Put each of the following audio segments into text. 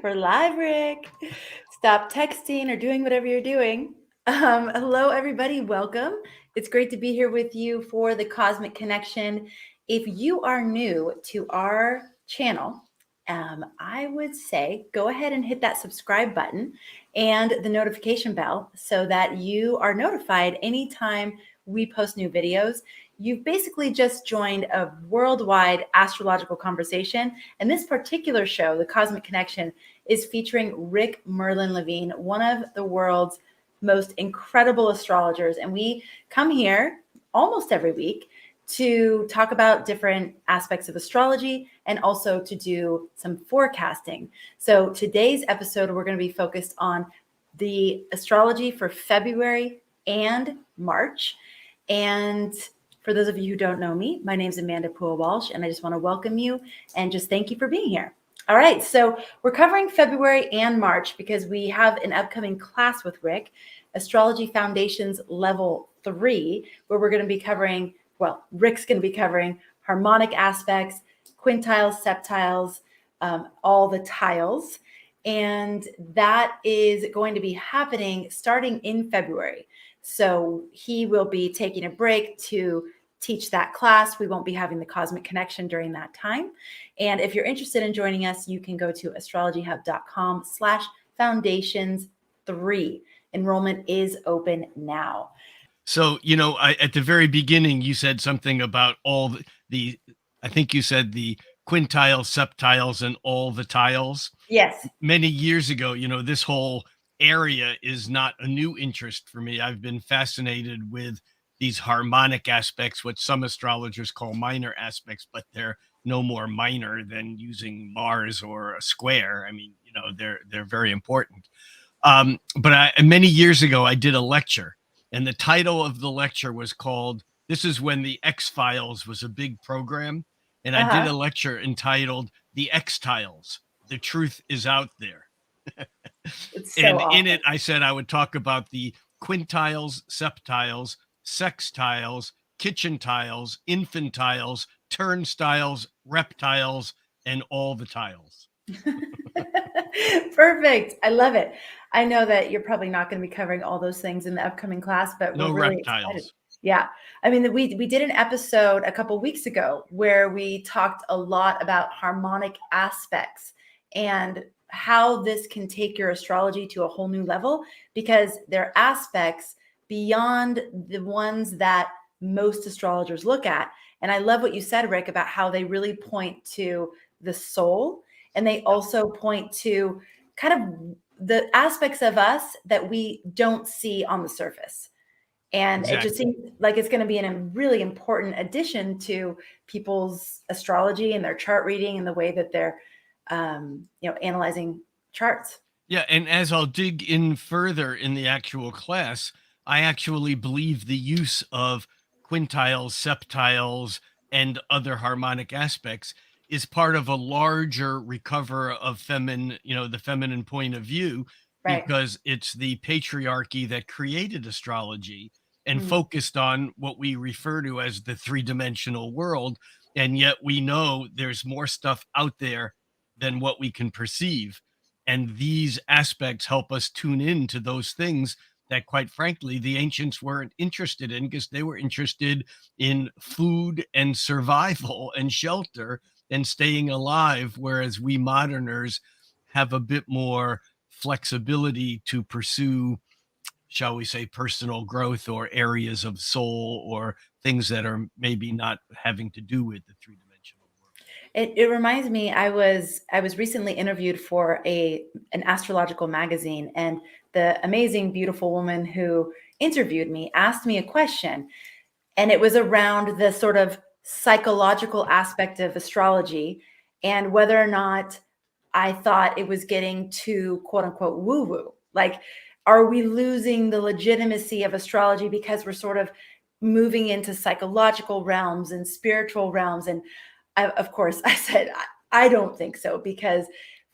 We're live, Rick. Stop texting or doing whatever you're doing. Hello, everybody. Welcome. It's great to be here with you for the Cosmic Connection. If you are new to our channel, I would say go ahead and hit that subscribe button and the notification bell so that you are notified anytime we post new videos. You've basically just joined a worldwide astrological conversation. And this particular show, The Cosmic Connection, is featuring Rick Levine, one of the world's most incredible astrologers. And we come here almost every week to talk about different aspects of astrology and also to do some forecasting. So today's episode, we're going to be focused on the astrology for February and March. And for those of you who don't know me, my name is Amanda Walsh, and I just want to welcome you and just thank you for being here. All right, so we're covering February and March because we have an upcoming class with Rick, Astrology Foundations Level 3, where we're going to be covering, well, Rick's going to be covering harmonic aspects, quintiles, septiles, all the tiles. And that is going to be happening starting in February. So he will be taking a break to teach that class. We won't be having the Cosmic Connection during that time. And if you're interested in joining us, you can go to astrologyhub.com/foundations3. Enrollment is open now. So, at the very beginning, you said something about all the I think you said the quintiles, septiles, and all the tiles. Yes. Many years ago, this whole area is not a new interest for me. I've been fascinated with these harmonic aspects, what some astrologers call minor aspects, but they're no more minor than using Mars or a square. I mean, they're very important. But many years ago, I did a lecture, and the title of the lecture was called, this is when the X-Files was a big program, and I did a lecture entitled The X-Tiles, The Truth is Out There. And awesome. In it, I said I would talk about the quintiles, septiles, sextiles, kitchen tiles, infantiles, turnstiles, reptiles, and all the tiles. Perfect. I love it. I know that you're probably not going to be covering all those things in the upcoming class, but no we're really reptiles. excited. Yeah. I mean, we did an episode a couple weeks ago where we talked a lot about harmonic aspects and how this can take your astrology to a whole new level, because they're aspects beyond the ones that most astrologers look at. And I love what you said, Rick, about how they really point to the soul, and they also point to kind of the aspects of us that we don't see on the surface. And It just seems like it's going to be a really important addition to people's astrology and their chart reading and the way that they're, analyzing charts. Yeah, and as I'll dig in further in the actual class, I actually believe the use of quintiles, septiles, and other harmonic aspects is part of a larger recover of the feminine point of view, Right. because it's the patriarchy that created astrology and focused on what we refer to as the three-dimensional world. And yet we know there's more stuff out there than what we can perceive. And these aspects help us tune in to those things that, quite frankly, the ancients weren't interested in, because they were interested in food and survival and shelter and staying alive, whereas we moderners have a bit more flexibility to pursue, shall we say, personal growth or areas of soul or things that are maybe not having to do with the three-dimensional world. It reminds me, I was recently interviewed for an astrological magazine, and the amazing, beautiful woman who interviewed me asked me a question, and it was around the sort of psychological aspect of astrology and whether or not I thought it was getting too, quote unquote, woo-woo. Like, are we losing the legitimacy of astrology because we're sort of moving into psychological realms and spiritual realms? And of course, I said, I don't think so, because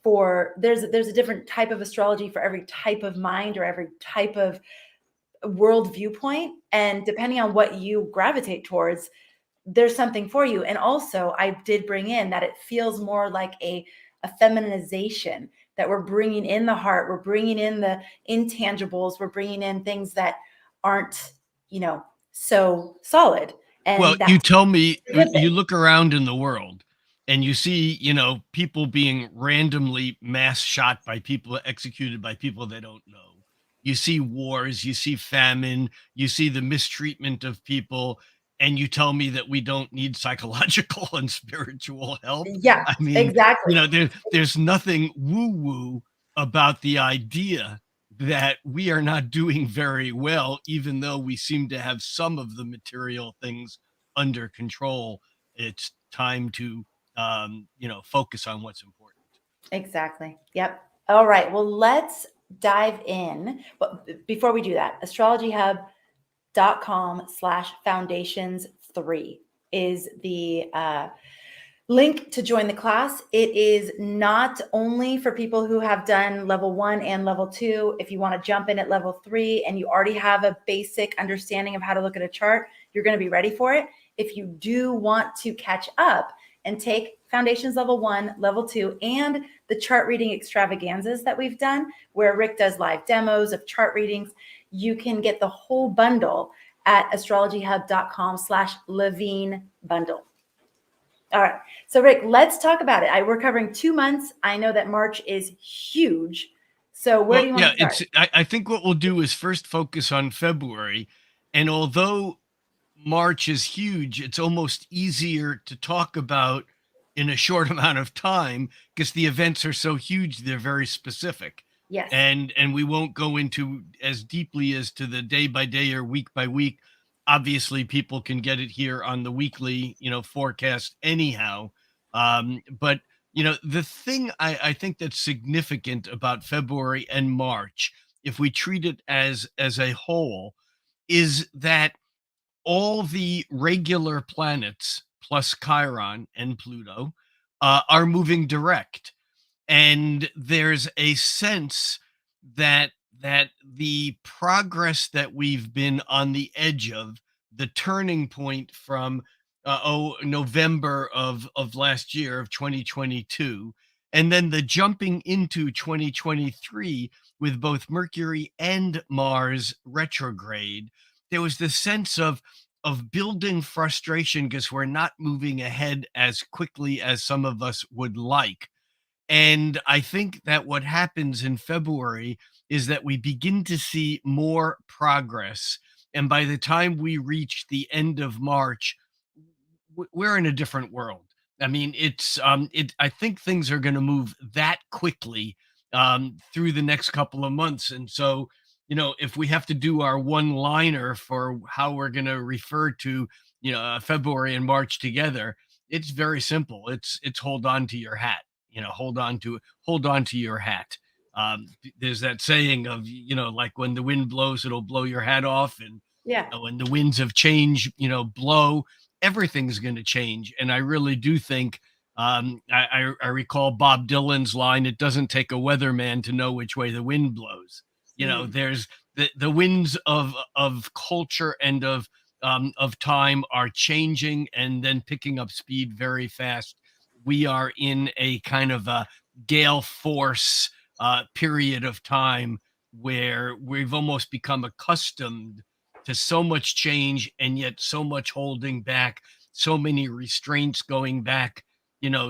there's a different type of astrology for every type of mind or every type of world viewpoint. And depending on what you gravitate towards, there's something for you. And also, I did bring in that it feels more like a feminization, that we're bringing in the heart, we're bringing in the intangibles, we're bringing in things that aren't, so solid. Well, And you that's tell me, a good you thing. look around in the world and you see, people being randomly mass shot by people, executed by people they don't know. You see wars, you see famine, you see the mistreatment of people, and you tell me that we don't need psychological and spiritual help. Yeah, I mean, exactly. there's nothing woo woo about the idea that we are not doing very well, even though we seem to have some of the material things under control. It's time to, focus on what's important. Exactly. Yep. All right. Well, let's dive in. But before we do that, astrologyhub.com/foundations3 is the link to join the class. It is not only for people who have done level 1 and level 2. If you want to jump in at level 3 and you already have a basic understanding of how to look at a chart, you're going to be ready for it. If you do want to catch up and take Foundations level 1, level 2, and the chart reading extravaganzas that we've done, where Rick does live demos of chart readings, you can get the whole bundle at astrologyhub.com/Levine bundle. All right. So, Rick, let's talk about it. We're covering 2 months. I know that March is huge. So, where Well, do you want yeah, to start? I think what we'll do is first focus on February. And although March is huge, it's almost easier to talk about in a short amount of time because the events are so huge, they're very specific. Yes. And we won't go into as deeply as to the day by day or week by week. Obviously, people can get it here on the weekly, forecast anyhow. But the thing I think that's significant about February and March, if we treat it as a whole, is that all the regular planets plus Chiron and Pluto are moving direct, and there's a sense that the progress that we've been on the edge of, the turning point from November of last year of 2022, and then the jumping into 2023 with both Mercury and Mars retrograde, there was this sense of building frustration because we're not moving ahead as quickly as some of us would like. And I think that what happens in February is that we begin to see more progress. And by the time we reach the end of March, we're in a different world. I mean, I think things are going to move that quickly through the next couple of months. And so, if we have to do our one liner for how we're going to refer to, February and March together, it's very simple. It's hold on to your hat. Hold on to your hat. There's that saying of, like when the wind blows, it'll blow your hat off, and Yeah. when the winds of change, blow, everything's going to change. And I really do think, I recall Bob Dylan's line, "It doesn't take a weatherman to know which way the wind blows." Mm. There's the winds of culture and of time are changing and then picking up speed very fast. We are in a kind of a gale force period of time where we've almost become accustomed to so much change and yet so much holding back, so many restraints going back,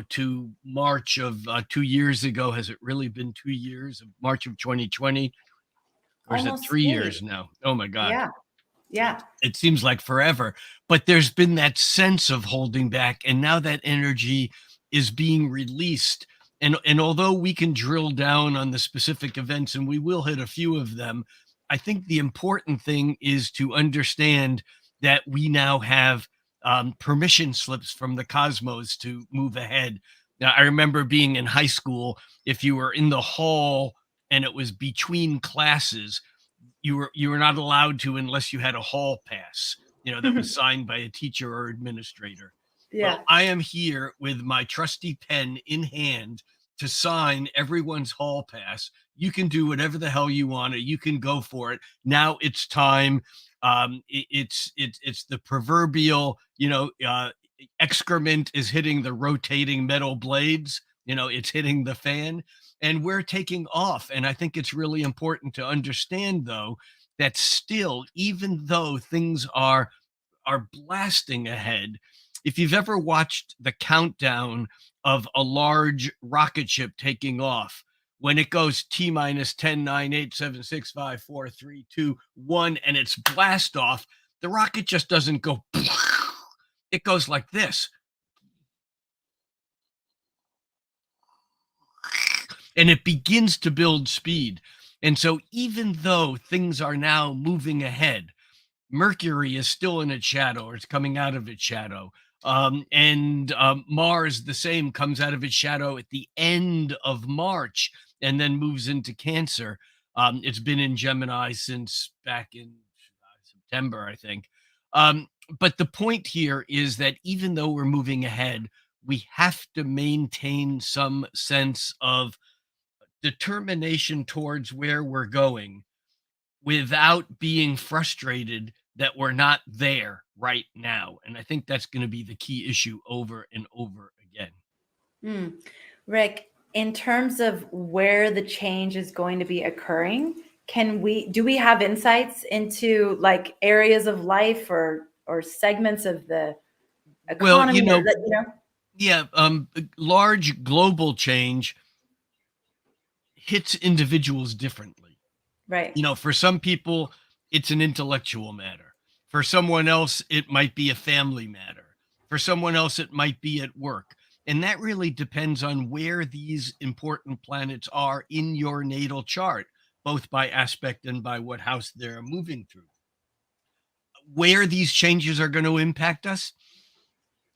to March of 2 years ago. Has it really been 2 years of March of 2020? Or is it Almost 3 years 3. now? Oh my God. Yeah. Yeah. It seems like forever, but there's been that sense of holding back, and now that energy is being released. And although we can drill down on the specific events, and we will hit a few of them, I think the important thing is to understand that we now have permission slips from the cosmos to move ahead. Now, I remember being in high school, if you were in the hall and it was between classes, you were not allowed to unless you had a hall pass, that was signed by a teacher or administrator. Well, Yeah. I am here with my trusty pen in hand to sign everyone's hall pass. You can do whatever the hell you want to. You can go for it. Now it's time. It's the proverbial, excrement is hitting the rotating metal blades. It's hitting the fan. and we're taking off. And I think it's really important to understand, though, that still, even though things are blasting ahead, if you've ever watched the countdown of a large rocket ship taking off, when it goes T minus 10, 9, 8, 7, 6, 5, 4, 3, 2, 1, and it's blast off, the rocket just doesn't go, it goes like this. And it begins to build speed. And so, even though things are now moving ahead, Mercury is still in its shadow, or it's coming out of its shadow. And Mars, the same, comes out of its shadow at the end of March and then moves into Cancer. It's been in Gemini since back in September, I think. But the point here is that even though we're moving ahead, we have to maintain some sense of determination towards where we're going without being frustrated that we're not there right now. And I think that's going to be the key issue over and over again. Rick, in terms of where the change is going to be occurring, do we have insights into like areas of life or segments of the Well, economy yeah, large global change hits individuals differently. right. For some people, it's an intellectual matter. For someone else, it might be a family matter. For someone else, it might be at work. And that really depends on where these important planets are in your natal chart, both by aspect and by what house they're moving through. Where these changes are going to impact us,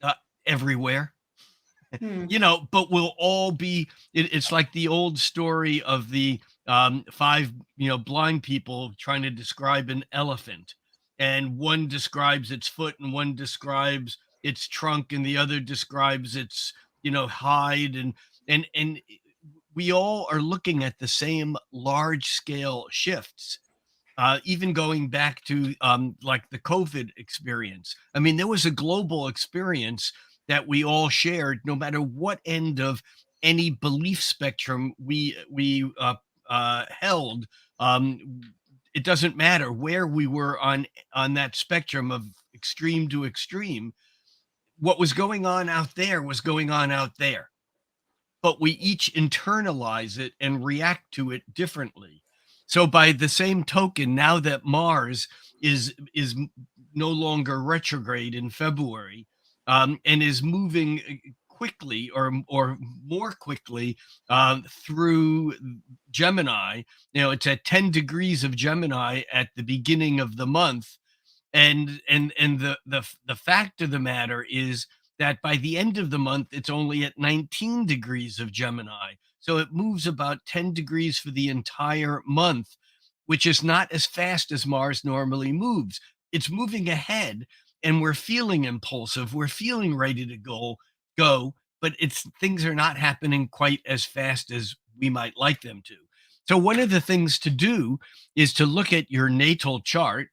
uh, everywhere. Hmm. But we'll all be, it's like the old story of the five, blind people trying to describe an elephant. And one describes its foot and one describes its trunk and the other describes its, hide. And we all are looking at the same large scale shifts, even going back to like the COVID experience. I mean, there was a global experience that we all shared, no matter what end of any belief spectrum we held. Um, it doesn't matter where we were on that spectrum of extreme to extreme. What was going on out there was going on out there, but we each internalize it and react to it differently. So by the same token, now that Mars is no longer retrograde in February, and is moving quickly or more quickly through Gemini, it's at 10 degrees of Gemini at the beginning of the month. And the fact of the matter is that by the end of the month it's only at 19 degrees of Gemini, so it moves about 10 degrees for the entire month, which is not as fast as Mars normally moves. It's moving ahead, and we're feeling impulsive, we're feeling ready to go, but it's things are not happening quite as fast as we might like them to. So one of the things to do is to look at your natal chart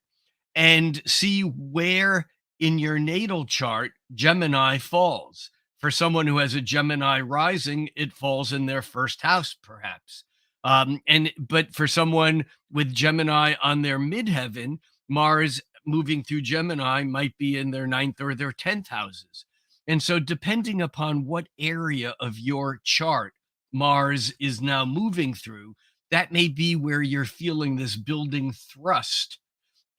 and see where in your natal chart Gemini falls. For someone who has a Gemini rising, it falls in their first house, perhaps. But for someone with Gemini on their midheaven, Mars moving through Gemini might be in their ninth or their 10th houses. And so, depending upon what area of your chart Mars is now moving through, that may be where you're feeling this building thrust,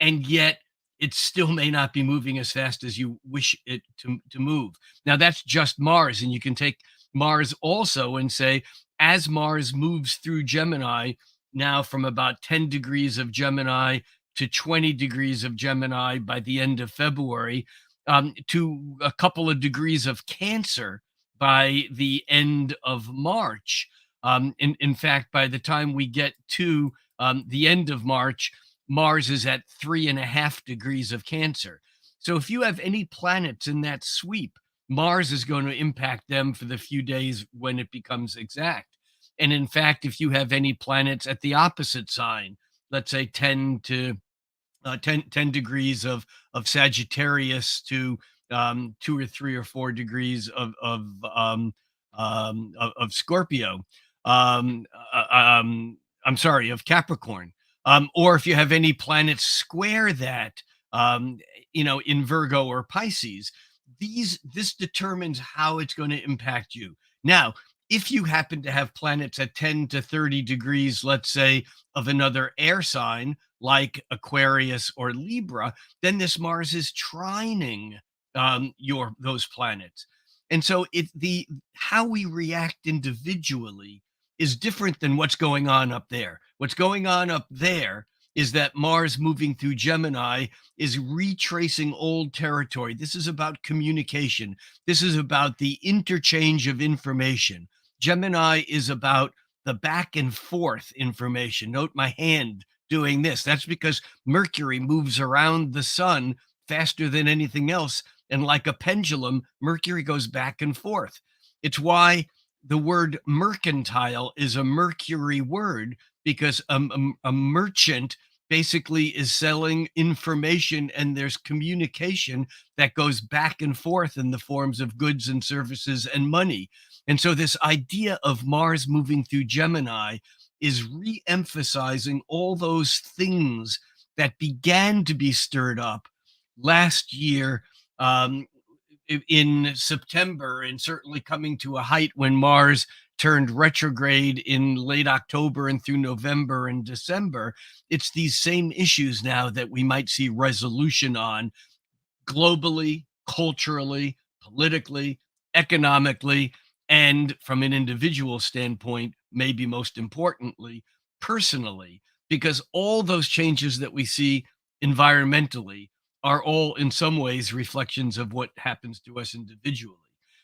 and yet it still may not be moving as fast as you wish it to move. Now, that's just Mars. And you can take Mars also and say, as Mars moves through Gemini, now from about 10 degrees of Gemini to 20 degrees of Gemini by the end of February, to a couple of degrees of Cancer by the end of March. In fact, by the time we get to the end of March, Mars is at 3.5 degrees of Cancer. So if you have any planets in that sweep, Mars is going to impact them for the few days when it becomes exact. And in fact, if you have any planets at the opposite sign, let's say 10 degrees of Sagittarius to 2 or 3 or 4 degrees of Scorpio, um, I'm sorry, of Capricorn, or if you have any planets square that, um, in Virgo or Pisces, this determines how it's going to impact you. Now, if you happen to have planets at 10 to 30 degrees, let's say, of another air sign like Aquarius or Libra, then this Mars is trining your those planets. And so the how we react individually is different than what's going on up there. What's going on up there is that Mars moving through Gemini is retracing old territory. This is about communication. This is about the interchange of information. Gemini is about the back and forth information. Note my hand doing this. That's because Mercury moves around the sun faster than anything else. And like a pendulum, Mercury goes back and forth. It's why the word mercantile is a Mercury word, because a merchant basically is selling information, and there's communication that goes back and forth in the forms of goods and services and money. And so this idea of Mars moving through Gemini is re-emphasizing all those things that began to be stirred up last year, um, in September, and certainly coming to a height when Mars turned retrograde in late October and through November and December. It's these same issues now that we might see resolution on globally, culturally, politically, economically, and from an individual standpoint, maybe most importantly, personally, because all those changes that we see environmentally are all in some ways reflections of what happens to us individually.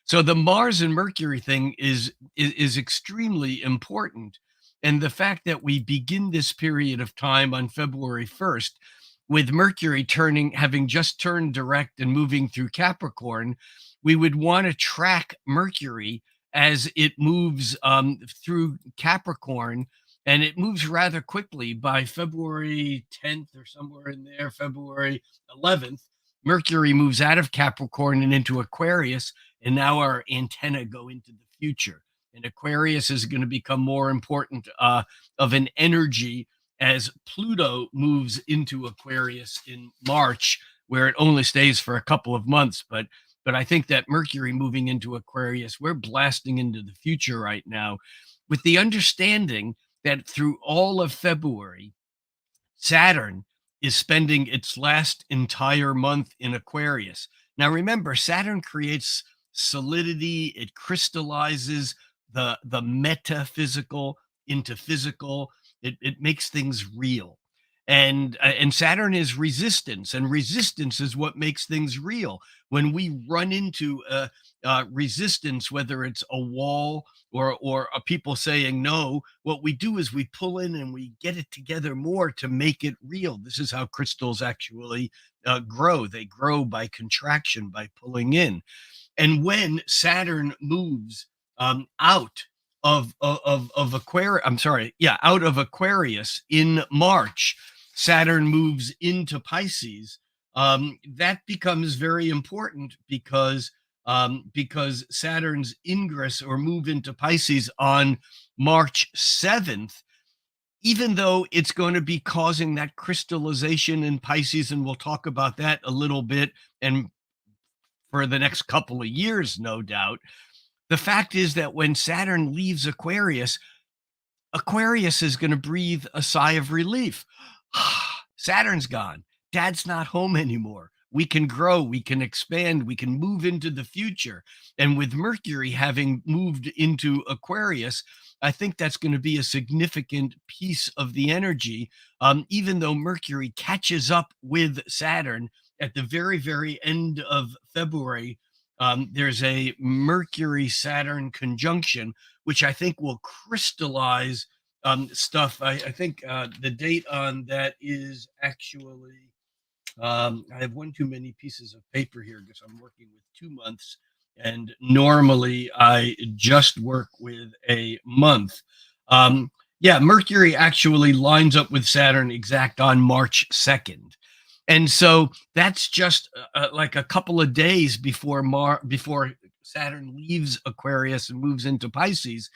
So the Mars and Mercury thing is extremely important. And the fact that we begin this period of time on February 1st with Mercury having just turned direct and moving through Capricorn, we would want to track Mercury as it moves through Capricorn, and it moves rather quickly. By February 10th or somewhere in there, February 11th, Mercury moves out of Capricorn and into Aquarius, and now our antenna go into the future. And Aquarius is going to become more important of an energy as Pluto moves into Aquarius in March, where it only stays for a couple of months. But I think that Mercury moving into Aquarius, we're blasting into the future right now, with the understanding that through all of February, Saturn is spending its last entire month in Aquarius. Now, remember, Saturn creates solidity, it crystallizes the metaphysical into physical, it makes things real. And Saturn is resistance, and resistance is what makes things real. When we run into resistance, whether it's a wall or people saying no, what we do is we pull in and we get it together more to make it real. This is how crystals actually grow. They grow by contraction, by pulling in. And when Saturn moves out of Aquarius, I'm sorry, yeah, out of Aquarius in March, Saturn moves into Pisces. That becomes very important because Saturn's ingress or move into Pisces on March 7th, even though it's going to be causing that crystallization in Pisces, and we'll talk about that a little bit, and for the next couple of years, no doubt. The fact is that when Saturn leaves Aquarius, Aquarius is going to breathe a sigh of relief. Saturn's gone. Dad's not home anymore. We can grow, we can expand, we can move into the future. And with Mercury having moved into Aquarius, I think that's going to be a significant piece of the energy, even though Mercury catches up with Saturn at the very, very end of February. There's a Mercury Saturn conjunction, which I think will crystallize stuff. I think the date on that is actually, I have one too many pieces of paper here because I'm working with 2 months, and normally I just work with a month. Yeah, Mercury actually lines up with Saturn exact on March 2nd. And so that's just like a couple of days before Saturn leaves Aquarius and moves into Pisces.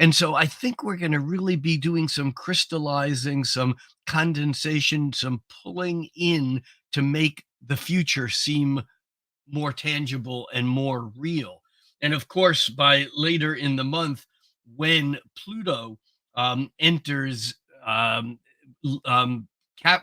And so I think we're going to really be doing some crystallizing, some condensation, some pulling in to make the future seem more tangible and more real. And of course, by later in the month, when Pluto enters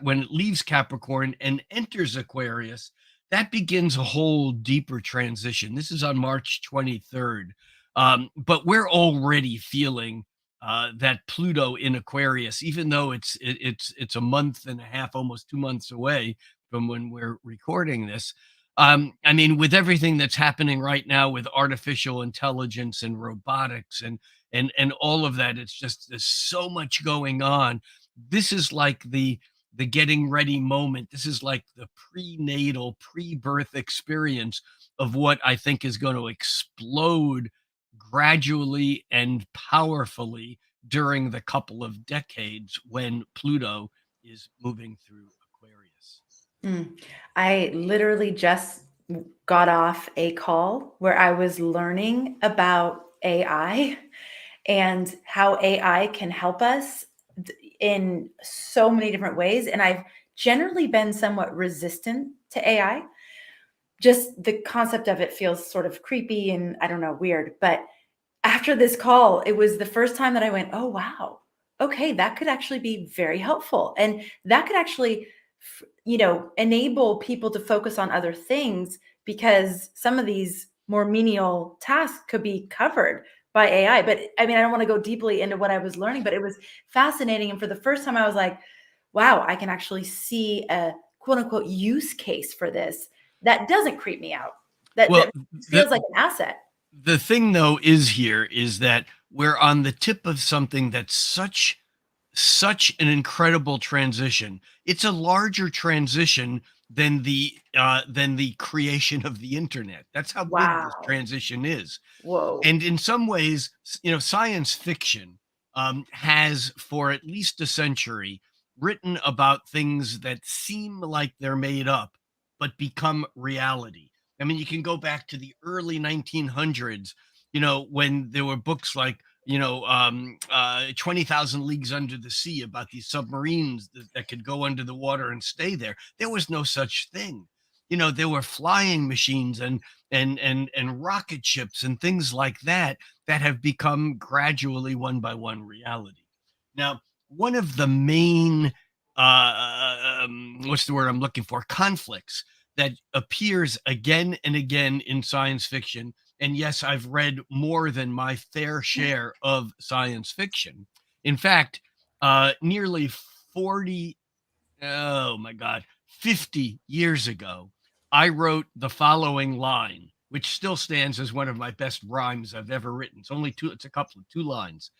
when it leaves Capricorn and enters Aquarius, that begins a whole deeper transition. This is on March 23rd. But we're already feeling that Pluto in Aquarius, even though it's a month and a half, almost 2 months away from when we're recording this. I mean, with everything that's happening right now with artificial intelligence and robotics and all of that, it's just there's so much going on. This is like the getting ready moment. This is like the prenatal, pre-birth experience of what I think is going to explode gradually and powerfully during the couple of decades when Pluto is moving through Aquarius. I literally just got off a call where I was learning about AI and how AI can help us in so many different ways. And I've generally been somewhat resistant to AI. Just the concept of it feels sort of creepy and I don't know, weird. But after this call, it was the first time that I went, oh, wow. Okay, that could actually be very helpful. And that could actually, enable people to focus on other things because some of these more menial tasks could be covered by AI. But I mean, I don't want to go deeply into what I was learning, but it was fascinating. And for the first time, I was like, wow, I can actually see a quote unquote use case for this that doesn't creep me out. That, Well, that feels the like an asset. the thing though is that we're on the tip of something that's such an incredible transition. It's a larger transition than the creation of the internet. That's how big this Wow. transition is. Whoa. And in some ways, science fiction has for at least a century written about things that seem like they're made up but become reality. I mean, you can go back to the early 1900s, when there were books like 20,000 Leagues Under the Sea about these submarines that could go under the water and stay there. There was no such thing. There were flying machines and rocket ships and things like that that have become gradually one by one reality. Now, one of the main what's the word I'm looking for, conflicts that appears again and again in science fiction, and yes, I've read more than my fair share of science fiction. In fact, nearly 40, oh my God, 50 years ago, I wrote the following line, which still stands as one of my best rhymes I've ever written. It's a couple of 2 lines.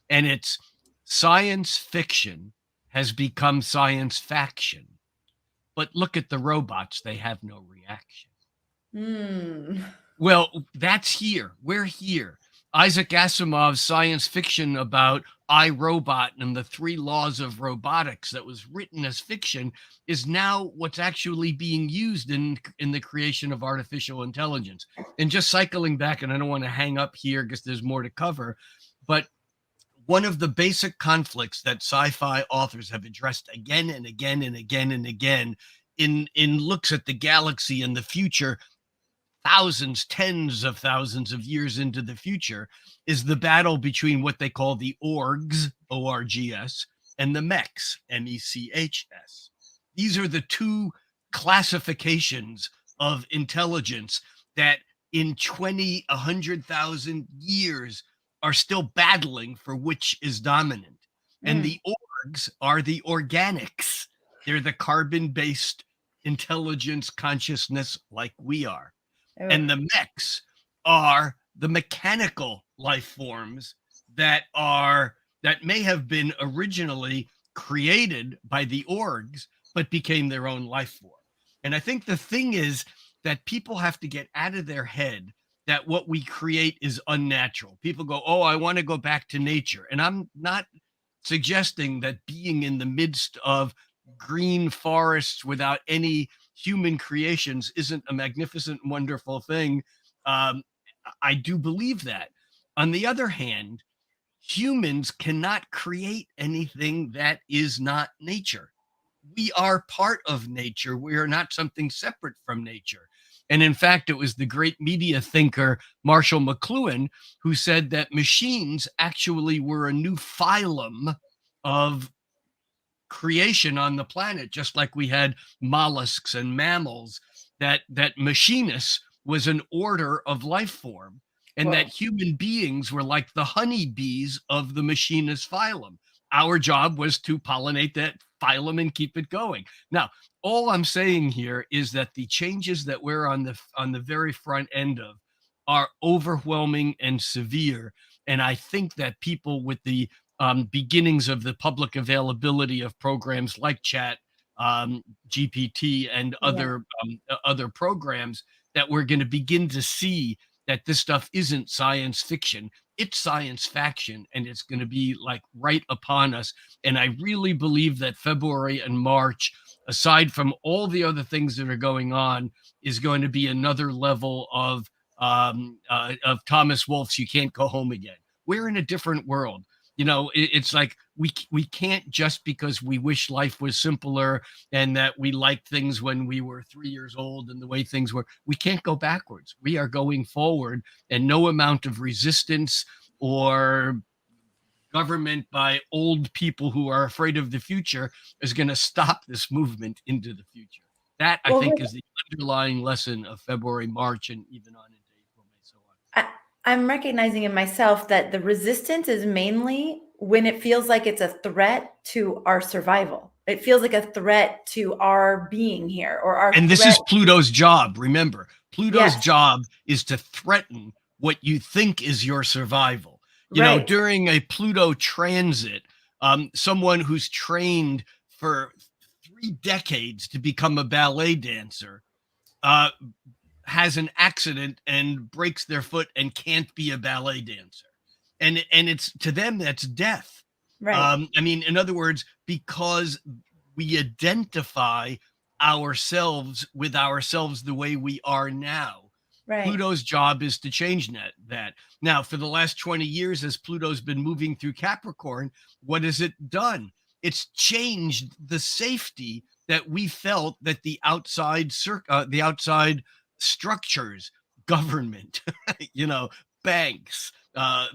And it's science fiction has become science faction. But look at the robots, they have no reaction. Hmm. Well, that's here. We're here. Isaac Asimov's science fiction about I, Robot and the three laws of robotics that was written as fiction is now what's actually being used in the creation of artificial intelligence. And just cycling back, and I don't want to hang up here because there's more to cover, but one of the basic conflicts that sci-fi authors have addressed again and again and again and again in looks at the galaxy and the future thousands, tens of thousands of years into the future, is the battle between what they call the orgs, ORGS, and the mechs, MECHS. These are the two classifications of intelligence that in 20, 100,000 years are still battling for which is dominant. And Mm. the orgs are the organics. They're the carbon based intelligence consciousness like we are. Ugh. And the mechs are the mechanical life forms that may have been originally created by the orgs but became their own life form. And I think the thing is that people have to get out of their head that what we create is unnatural. People go, oh, I want to go back to nature. And I'm not suggesting that being in the midst of green forests without any human creations isn't a magnificent, wonderful thing. Um, I do believe that. On the other hand, humans cannot create anything that is not nature. We are part of nature. We are not something separate from nature. And in fact, it was the great media thinker Marshall McLuhan who said that machines actually were a new phylum of creation on the planet, just like we had mollusks and mammals, that machinus was an order of life form, and that Whoa. human beings were like the honeybees of the machinus phylum. Our job was to pollinate that phylum and keep it going. Now, all I'm saying here is that the changes that we're on the very front end of are overwhelming and severe. And I think that people with the beginnings of the public availability of programs like Chat GPT and Yeah. other programs, that we're going to begin to see that this stuff isn't science fiction. It's science faction, and it's going to be like right upon us. And I really believe that February and March, aside from all the other things that are going on, is going to be another level of Thomas Wolfe's "You Can't Go Home Again." We're in a different world. It's like we can't, just because we wish life was simpler and that we liked things when we were 3 years old and the way things were, we can't go backwards. We are going forward, and no amount of resistance or government by old people who are afraid of the future is going to stop this movement into the future. That, I Well, think, Rick, is the underlying lesson of February, March, and even on into April, May, so on. I'm recognizing in myself that the resistance is mainly when it feels like it's a threat to our survival. It feels like a threat to our being here, or our And this threat. is Pluto's job. Remember, Pluto's Yes, job is to threaten what you think is your survival. right, During a Pluto transit, someone who's trained for 3 decades to become a ballet dancer uh, has an accident and breaks their foot and can't be a ballet dancer. And it's, to them, that's death. right, I mean, in other words, because we identify ourselves with ourselves the way we are now. right. Pluto's job is to change that. Now, for the last 20 years, as Pluto's been moving through Capricorn, what has it done? It's changed the safety that we felt that the outside structures, government, banks,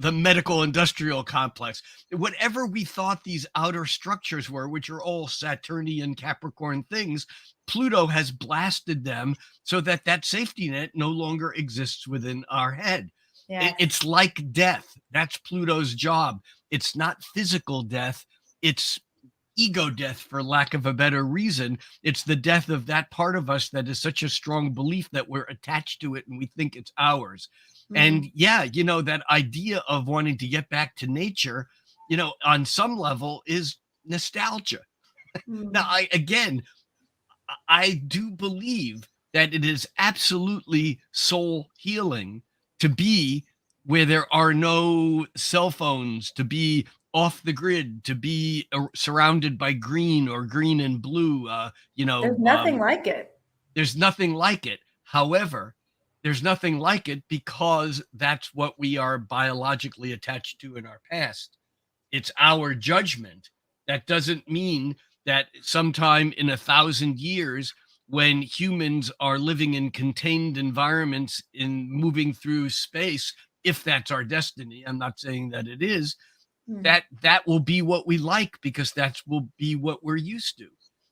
the medical industrial complex, whatever we thought these outer structures were, which are all Saturnian Capricorn things, Pluto has blasted them so that that safety net no longer exists within our head. Yes. It's like death. That's Pluto's job. It's not physical death. It's ego death, for lack of a better reason. It's the death of that part of us that is such a strong belief that we're attached to it and we think it's ours. And Mm, yeah, that idea of wanting to get back to nature, on some level is nostalgia. Now, mm. I do believe that it is absolutely soul healing to be where there are no cell phones, to be off the grid, to be surrounded by green or green and blue. There's nothing like it. There's nothing like it. However, there's nothing like it because that's what we are biologically attached to in our past. It's our judgment. That doesn't mean that sometime in 1,000 years, when humans are living in contained environments in moving through space, if that's our destiny, I'm not saying that it is, Mm, that will be what we like, because that's will be what we're used to.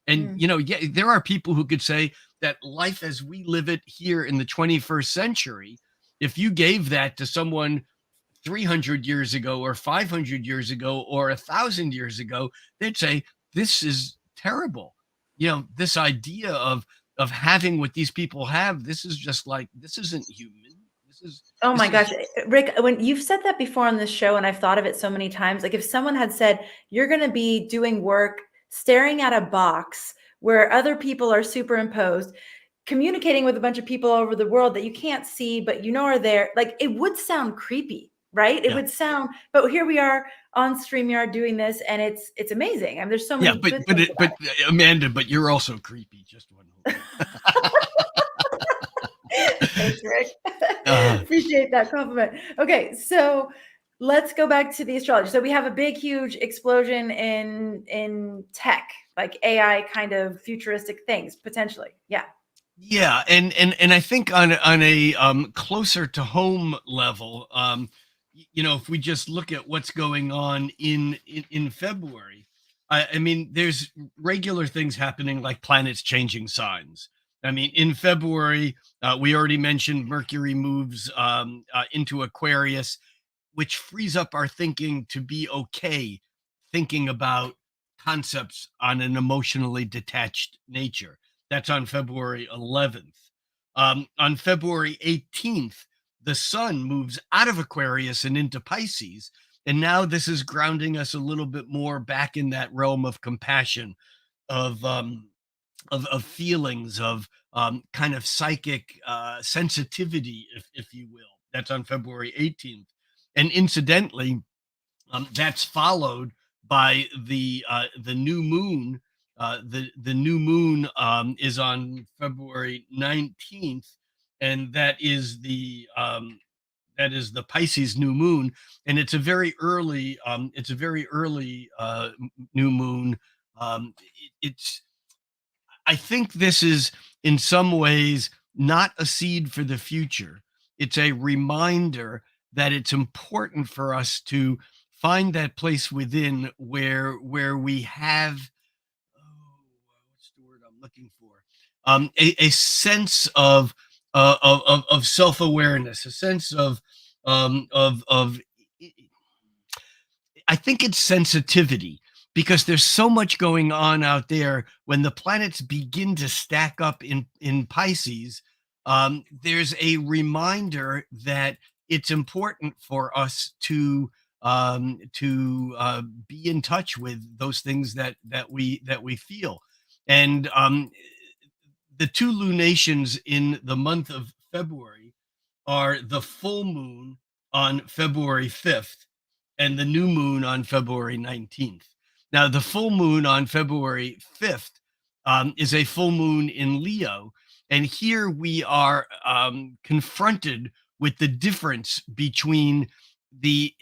And mm. yeah, there are people who could say that life as we live it here in the 21st century, if you gave that to someone 300 years ago or 500 years ago or 1,000 years ago, they'd say, this is terrible. This idea of having what these people have, this is just like, this isn't human. This is, Oh my this is gosh, Rick, when you've said that before on this show, and I've thought of it so many times, like if someone had said, you're going to be doing work, staring at a box where other people are superimposed, communicating with a bunch of people all over the world that you can't see, but are there, like it would sound creepy, right? It yeah. would sound, but here we are on StreamYard doing this, and it's amazing. I mean, there's so Yeah, many good things about Amanda, but you're also creepy. Just one. it. Thanks, Rick. Uh, Appreciate that compliment. Okay, so let's go back to the astrology. So we have a big, huge explosion in tech, like AI kind of futuristic things, potentially. Yeah. Yeah, and I think on a closer to home level, if we just look at what's going on in February, I mean, there's regular things happening like planets changing signs. I mean, in February, we already mentioned Mercury moves into Aquarius, which frees up our thinking to be okay thinking about concepts on an emotionally detached nature. That's on February 11th. On February 18th, the sun moves out of Aquarius and into Pisces. And now this is grounding us a little bit more back in that realm of compassion, of feelings, of kind of psychic sensitivity, if you will. That's on February 18th. And incidentally, that's followed by the new moon. The new moon is on February 19th, and that is the Pisces new moon, and it's a very early new moon. It's I think this is in some ways not a seed for the future. It's a reminder that it's important for us to find that place within where we have, what's the word I'm looking for? A sense of self awareness, a sense of I think it's sensitivity, because there's so much going on out there. When the planets begin to stack up in Pisces, there's a reminder that it's important for us to be in touch with those things that we feel. And the two lunations in the month of February are the full moon on February 5th and the new moon on February 19th. Now, the full moon on February 5th is a full moon in Leo. And here we are confronted with the difference between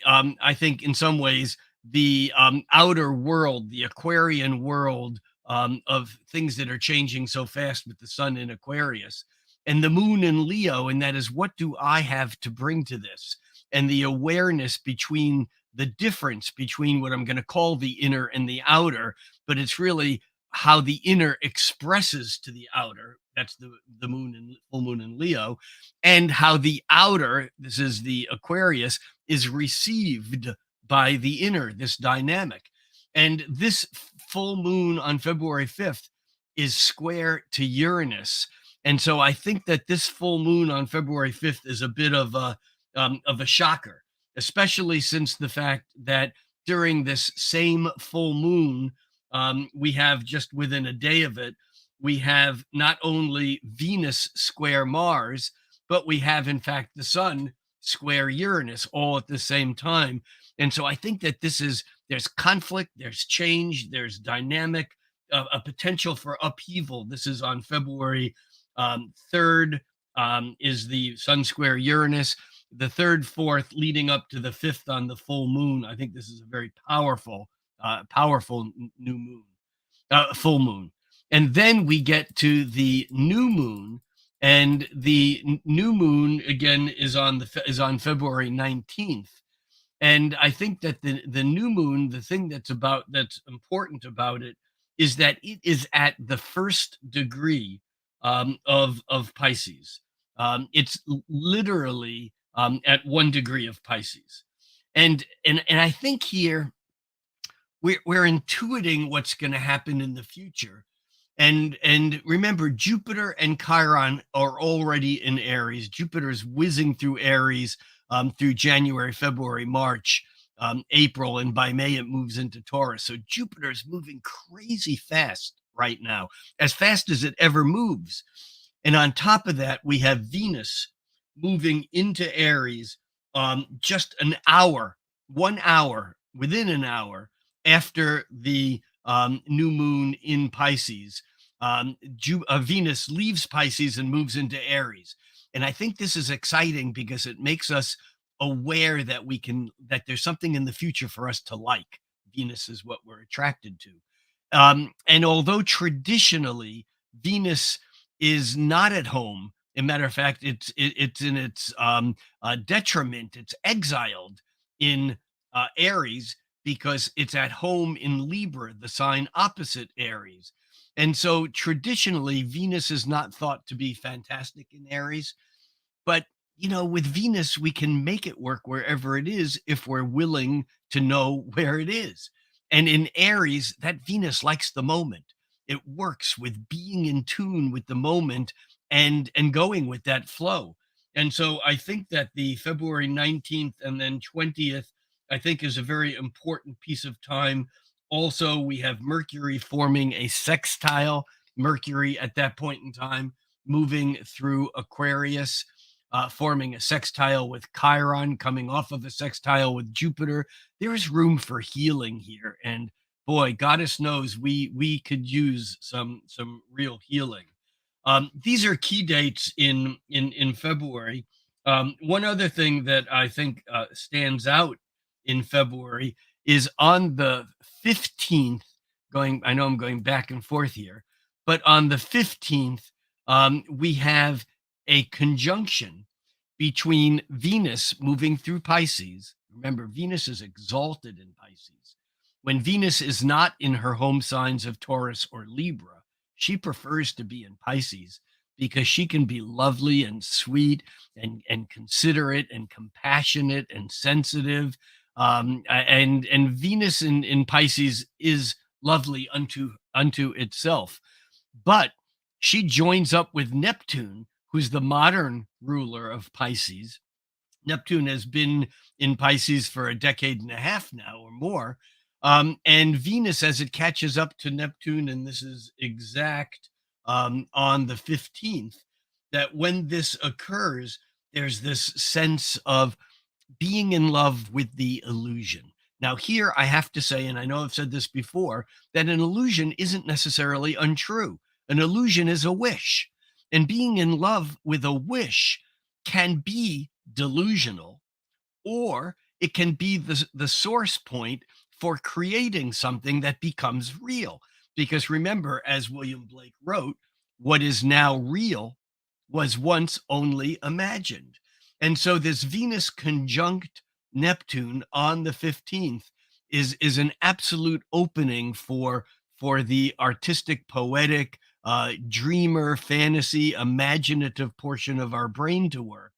I think in some ways, the outer world, the Aquarian world, of things that are changing so fast with the sun in Aquarius and the moon in Leo. And that is, what do I have to bring to this? And the awareness between the difference between what I'm going to call the inner and the outer, but it's really how the inner expresses to the outer. That's the moon and full moon in Leo, and how the outer, this is the Aquarius, is received by the inner, this dynamic. And this full moon on February 5th is square to Uranus. And so I think that this full moon on February 5th is a bit of a shocker, especially since the fact that during this same full moon, we have, just within a day of it, we have not only Venus square Mars, but we have, in fact, the sun square Uranus all at the same time. And so I think that there's conflict, there's change, there's dynamic, a potential for upheaval. This is on February 3rd, is the sun square Uranus. The 3rd, 4th, leading up to the 5th on the full moon. I think this is a very powerful new moon, full moon. And then we get to the new moon, and the new moon again is on February 19th. And I think that the new moon, the thing that's important about it is that it is at the 1st degree of Pisces. It's literally at 1 degree of Pisces, and I think here we're intuiting what's going to happen in the future. And remember, Jupiter and Chiron are already in Aries. Jupiter's whizzing through Aries through January, February, March, April, and by May it moves into Taurus. So Jupiter's moving crazy fast right now, as fast as it ever moves. And on top of that, we have Venus moving into Aries just an hour, 1 hour, within an hour after the new moon in Pisces. Venus leaves Pisces and moves into Aries. And I think this is exciting because it makes us aware that there's something in the future for us to like. Venus is what we're attracted to. And although traditionally Venus is not at home, as a matter of fact, it's in its detriment. It's exiled in Aries because it's at home in Libra, the sign opposite Aries. And so traditionally, Venus is not thought to be fantastic in Aries. But, with Venus, we can make it work wherever it is if we're willing to know where it is. And in Aries, that Venus likes the moment. It works with being in tune with the moment and going with that flow. And so I think that the February 19th and then 20th, I think, is a very important piece of time. Also, we have Mercury forming a sextile. Mercury at that point in time moving through Aquarius, forming a sextile with Chiron, coming off of a sextile with Jupiter. There is room for healing here, and boy, Goddess knows we could use some real healing. These are key dates in February. One other thing that I think stands out in February is on the 15th. I know I'm going back and forth here, but on the 15th, we have a conjunction between Venus moving through Pisces. Remember, Venus is exalted in Pisces. When Venus is not in her home signs of Taurus or Libra, she prefers to be in Pisces because she can be lovely and sweet and considerate and compassionate and sensitive. And Venus in Pisces is lovely unto itself. But she joins up with Neptune, who's the modern ruler of Pisces. Neptune has been in Pisces for a decade and a half now or more. And Venus, as it catches up to Neptune, and this is exact on the 15th, that when this occurs, there's this sense of being in love with the illusion. Now, here I have to say, and I know I've said this before, that an illusion isn't necessarily untrue. An illusion is a wish. And being in love with a wish can be delusional, or it can be the source point for creating something that becomes real. Because remember, as William Blake wrote, what is now real was once only imagined. And so this Venus conjunct Neptune on the 15th is an absolute opening for the artistic, poetic, dreamer, fantasy, imaginative portion of our brain to work.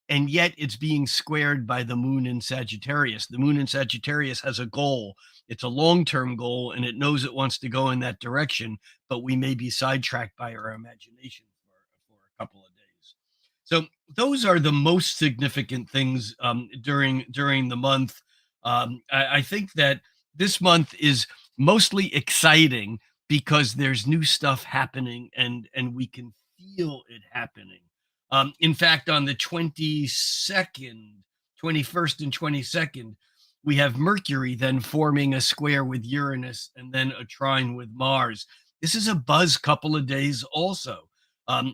And yet it's being squared by the moon in Sagittarius. The moon in Sagittarius has a goal. It's a long-term goal, and it knows it wants to go in that direction, but we may be sidetracked by our imagination for a couple of days. So those are the most significant things during the month. I think that this month is mostly exciting because there's new stuff happening and we can feel it happening. In fact, on the 22nd, 21st and 22nd, we have Mercury then forming a square with Uranus and then a trine with Mars. This is a buzz couple of days also.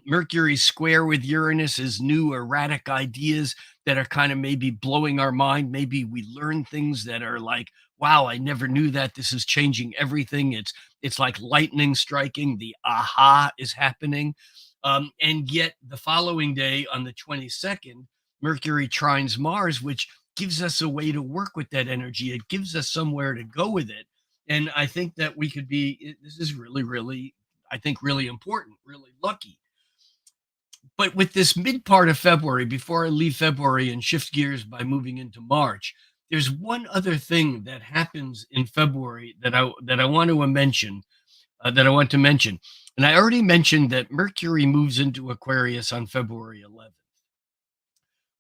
Mercury square with Uranus is new erratic ideas that are kind of maybe blowing our mind. Maybe we learn things that are like, wow, I never knew that. This is changing everything. It's like lightning striking. The aha is happening. And yet the following day on the 22nd, Mercury trines Mars, which gives us a way to work with that energy. It gives us somewhere to go with it. And I think that we could this is really, really, I think really important, really lucky. But with this mid part of February, before I leave February and shift gears by moving into March, there's one other thing that happens in February that I want to mention. And I already mentioned that Mercury moves into Aquarius on February 11th.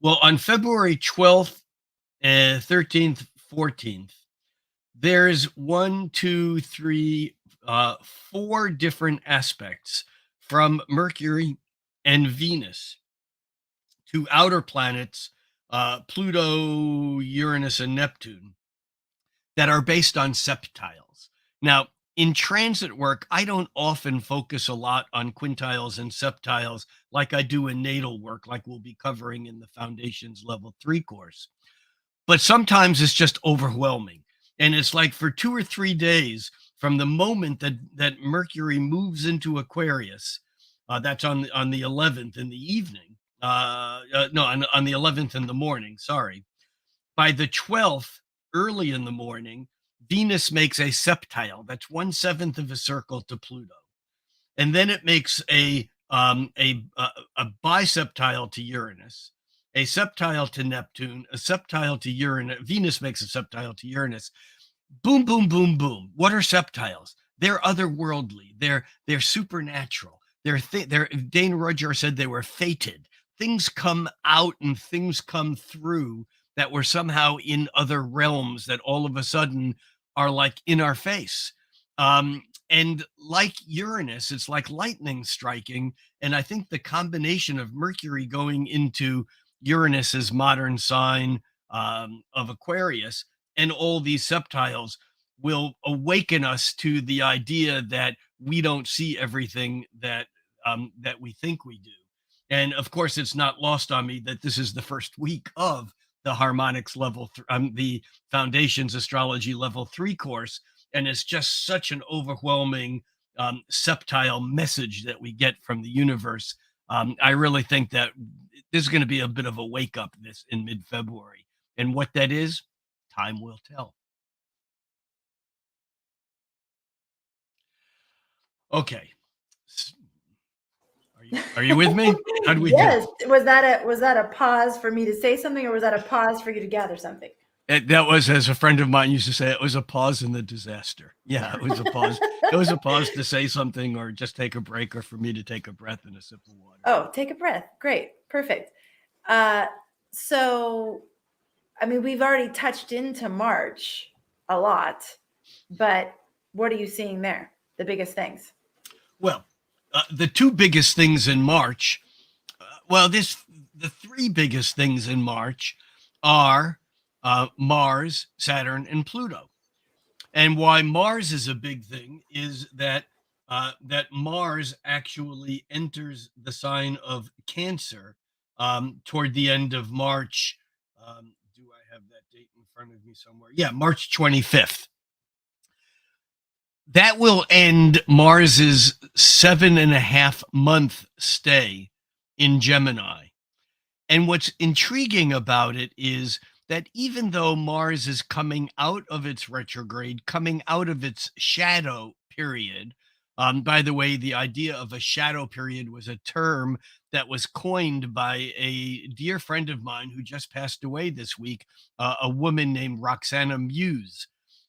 Well, on February 12th, 13th, 14th, there's one, two, three, 4 different aspects from Mercury and Venus to outer planets, Pluto, Uranus, and Neptune, that are based on septiles. Now, in transit work, I don't often focus a lot on quintiles and septiles like I do in natal work, like we'll be covering in the Foundations Level 3 course. But sometimes it's just overwhelming. And it's like for 2 or 3 days from the moment that Mercury moves into Aquarius, that's on the 11th in the evening. No, on the 11th in the morning. Sorry. By the 12th, early in the morning, Venus makes a septile. That's 1/7 of a circle to Pluto, and then it makes a biseptile to Uranus, a septile to Neptune, a septile to Uranus. Venus makes a septile to Uranus. Boom, boom, boom, boom. What are septiles? They're otherworldly. They're supernatural. They're Dane Roger said they were fated. Things come out and things come through that were somehow in other realms that all of a sudden are like in our face. And like Uranus, it's like lightning striking. And I think the combination of Mercury going into Uranus's modern sign of Aquarius and all these septiles will awaken us to the idea that we don't see everything that we think we do. And of course, it's not lost on me that this is the first week of the Harmonics the Foundations Astrology Level 3 course, and it's just such an overwhelming septile message that we get from the universe. I really think that this is going to be a bit of a wake up this in mid-February, and what that is, time will tell. Okay. Are you with me? How do we Yes. do? Was that a pause for me to say something, or was that a pause for you to gather something? That was, as a friend of mine used to say, it was a pause in the disaster. Yeah, it was a pause. It was a pause to say something or just take a break or for me to take a breath and a sip of water. Oh, take a breath. Great. Perfect. So, I mean, we've already touched into March a lot, but what are you seeing there? The biggest things? Well, the two biggest things in March, the three biggest things in March are Mars, Saturn, and Pluto. And why Mars is a big thing is that Mars actually enters the sign of Cancer toward the end of March. Do I have that date in front of me somewhere? Yeah, March 25th. That will end Mars's 7.5 month stay in Gemini. And what's intriguing about it is that even though Mars is coming out of its retrograde, coming out of its shadow period, by the way, the idea of a shadow period was a term that was coined by a dear friend of mine who just passed away this week, a woman named Roxana Muse.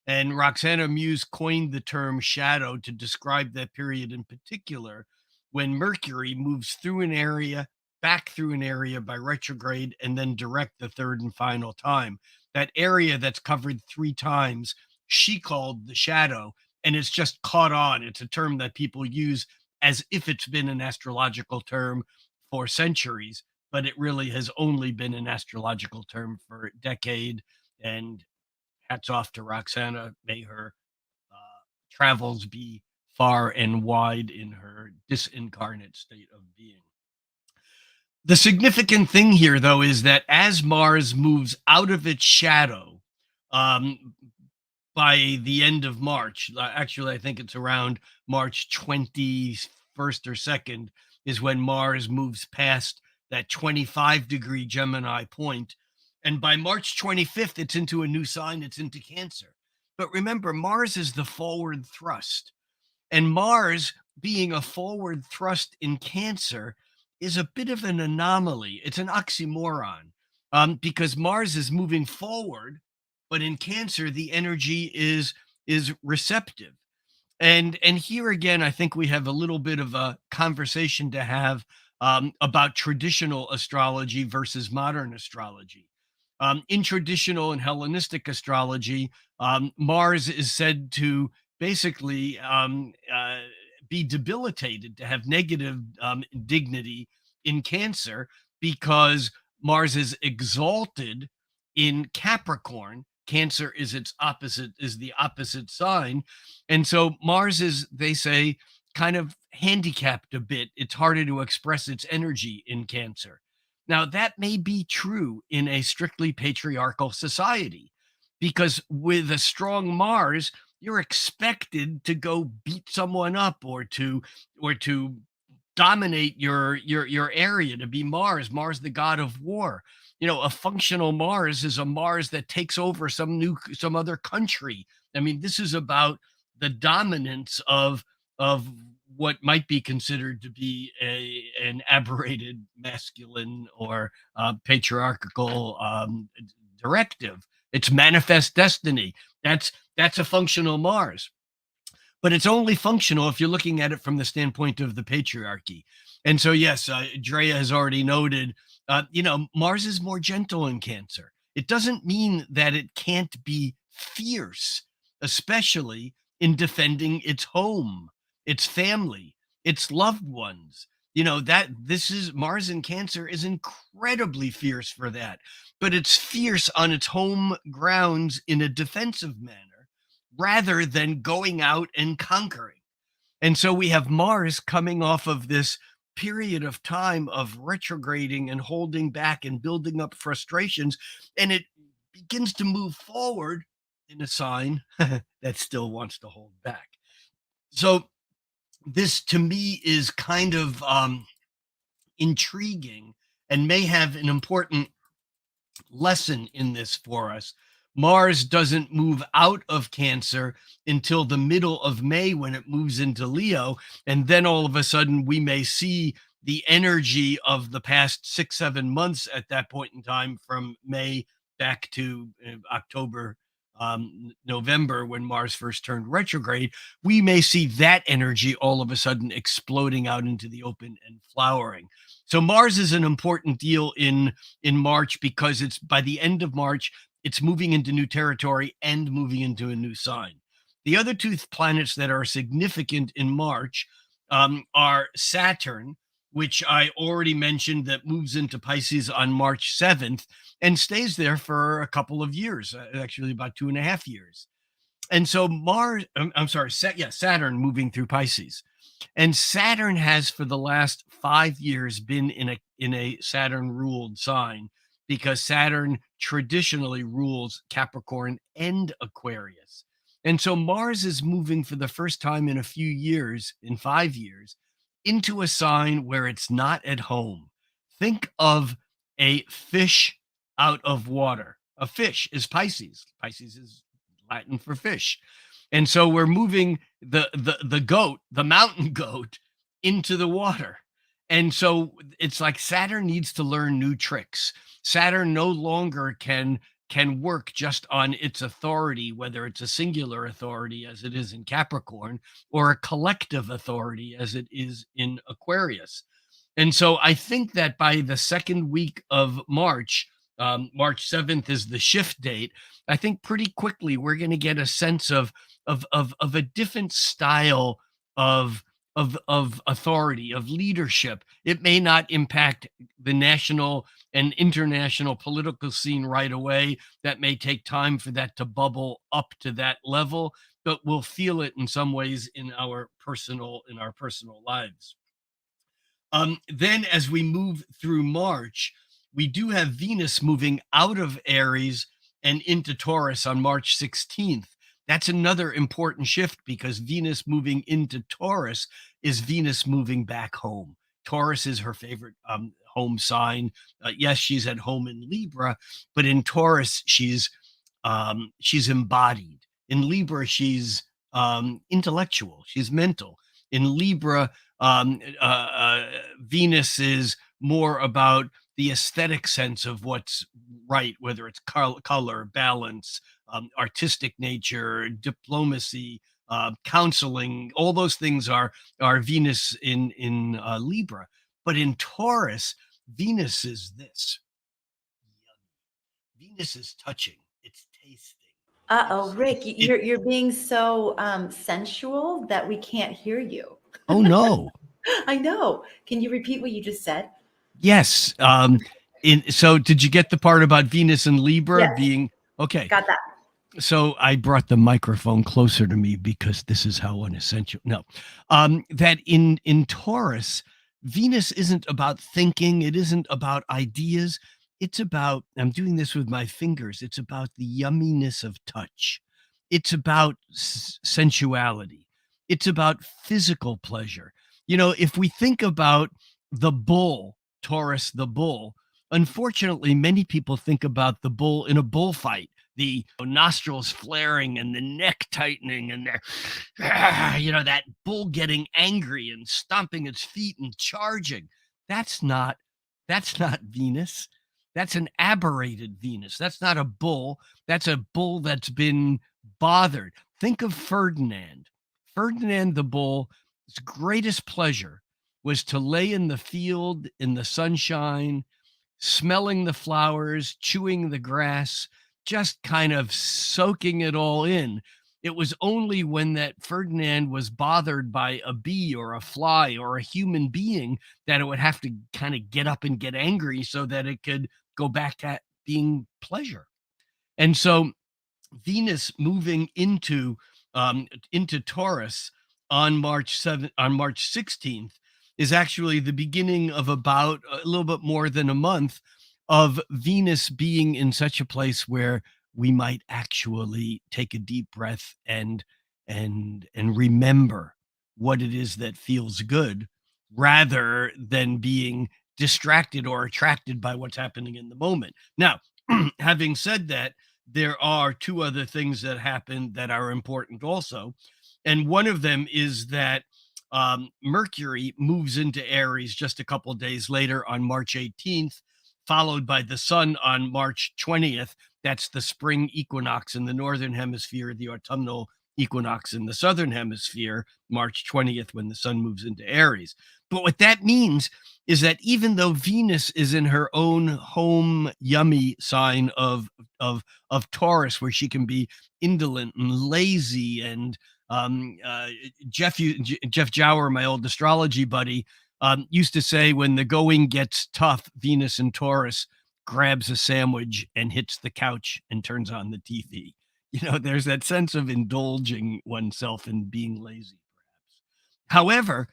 And Roxana Muse coined the term shadow to describe that period in particular when Mercury moves through an area, back through an area by retrograde, and then direct the third and final time. That area that's covered 3 times, she called the shadow, and it's just caught on. It's a term that people use as if it's been an astrological term for centuries, but it really has only been an astrological term for a decade. And hats off to Roxana. May her travels be far and wide in her disincarnate state of being. The significant thing here, though, is that as Mars moves out of its shadow um, by the end of March, actually, I think it's around March 21st or 2nd, is when Mars moves past that 25-degree Gemini point. And by March 25th, it's into a new sign, it's into Cancer. But remember, Mars is the forward thrust. And Mars being a forward thrust in Cancer is a bit of an anomaly. It's an oxymoron because Mars is moving forward, but in Cancer the energy is receptive. And here again, I think we have a little bit of a conversation to have about traditional astrology versus modern astrology. In traditional and Hellenistic astrology, Mars is said to basically be debilitated, to have negative dignity in Cancer because Mars is exalted in Capricorn. Cancer is its opposite, is the opposite sign. And so Mars is, they say, kind of handicapped a bit. It's harder to express its energy in Cancer. Now, that may be true in a strictly patriarchal society, because with a strong Mars, you're expected to go beat someone up, or to dominate your area, to be Mars, the god of war. A functional Mars is a Mars that takes over some other country. I mean, this is about the dominance of what might be considered to be an aberrated masculine or patriarchal directive. It's manifest destiny. That's a functional Mars, but it's only functional if you're looking at it from the standpoint of the patriarchy. And so, yes, Drea has already noted, Mars is more gentle in Cancer. It doesn't mean that it can't be fierce, especially in defending its home, its family, its loved ones. That this is Mars in Cancer is incredibly fierce for that, but it's fierce on its home grounds in a defensive manner rather than going out and conquering. And so we have Mars coming off of this period of time of retrograding and holding back and building up frustrations, and it begins to move forward in a sign that still wants to hold back. So this, to me, is kind of intriguing and may have an important lesson in this for us. Mars doesn't move out of Cancer until the middle of May, when it moves into Leo. And then all of a sudden we may see the energy of the past 6-7 months at that point in time, from May back to October, November, when Mars first turned retrograde. We may see that energy all of a sudden exploding out into the open and flowering. So Mars is an important deal in March, because it's by the end of March, it's moving into new territory and moving into a new sign. The other two planets that are significant in March are Saturn, which I already mentioned, that moves into Pisces on March 7th and stays there for a couple of years, actually about 2.5 years. And so Saturn moving through Pisces. And Saturn has, for the last 5 years, been in a Saturn ruled sign, because Saturn traditionally rules Capricorn and Aquarius. And so Mars is moving for the first time in a few years, in 5 years, into a sign where it's not at home. Think of a fish out of water. A fish is Pisces. Pisces is Latin for fish. And so we're moving the goat, the mountain goat, into the water. And so it's like Saturn needs to learn new tricks. Saturn no longer can work just on its authority, whether it's a singular authority as it is in Capricorn, or a collective authority as it is in Aquarius. And so I think that by the second week of March, March 7th is the shift date, I think pretty quickly we're going to get a sense of a different style of authority, of leadership. It may not impact the national and international political scene right away. That may take time for that to bubble up to that level, but we'll feel it in some ways in our personal lives. Then as we move through March, we do have Venus moving out of Aries and into Taurus on March 16th. That's another important shift, because Venus moving into Taurus is Venus moving back home. Taurus is her favorite home sign. Yes, she's at home in Libra, but in Taurus, she's embodied. In Libra, she's intellectual. She's mental. In Libra, Venus is more about the aesthetic sense of what's right, whether it's color, balance, artistic nature, diplomacy, counseling. All those things are Venus in Libra. But in Taurus, Venus is this. Venus is touching. It's tasting. Uh-oh, Rick, you're being so sensual that we can't hear you. Oh, no. I know. Can you repeat what you just said? Yes. So did you get the part about Venus and Libra Yes. being okay? Got that. So I brought the microphone closer to me because this is how unessential. No, that in Taurus, Venus isn't about thinking. It isn't about ideas. It's about. I'm doing this with my fingers. It's about the yumminess of touch. It's about sensuality. It's about physical pleasure. You know, if we think about the bull, Taurus, the bull. Unfortunately, many people think about the bull in a bullfight, the nostrils flaring and the neck tightening and the, that bull getting angry and stomping its feet and charging. That's not Venus. That's an aberrated Venus. That's not a bull. That's a bull that's been bothered. Think of Ferdinand. Ferdinand the bull, his greatest pleasure was to lay in the field in the sunshine, smelling the flowers, chewing the grass, just kind of soaking it all in. It was only when that Ferdinand was bothered by a bee or a fly or a human being that it would have to kind of get up and get angry so that it could go back to being pleasure. And so Venus moving into Taurus on March 16th is actually the beginning of about a little bit more than a month of Venus being in such a place where we might actually take a deep breath and remember what it is that feels good rather than being distracted or attracted by what's happening in the moment. Now, having said that, there are two other things that happen that are important also. And one of them is that Mercury moves into Aries just a couple of days later on March 18th, followed by the Sun on March 20th. That's the spring equinox in the northern hemisphere, the autumnal equinox in the southern hemisphere, March 20th, when the Sun moves into Aries. But what that means is that even though Venus is in her own home yummy sign of Taurus, where she can be indolent and lazy, and Jeff Jower, my old astrology buddy, used to say, when the going gets tough, Venus in Taurus grabs a sandwich and hits the couch and turns on the TV. You know, there's that sense of indulging oneself and being lazy, perhaps. However,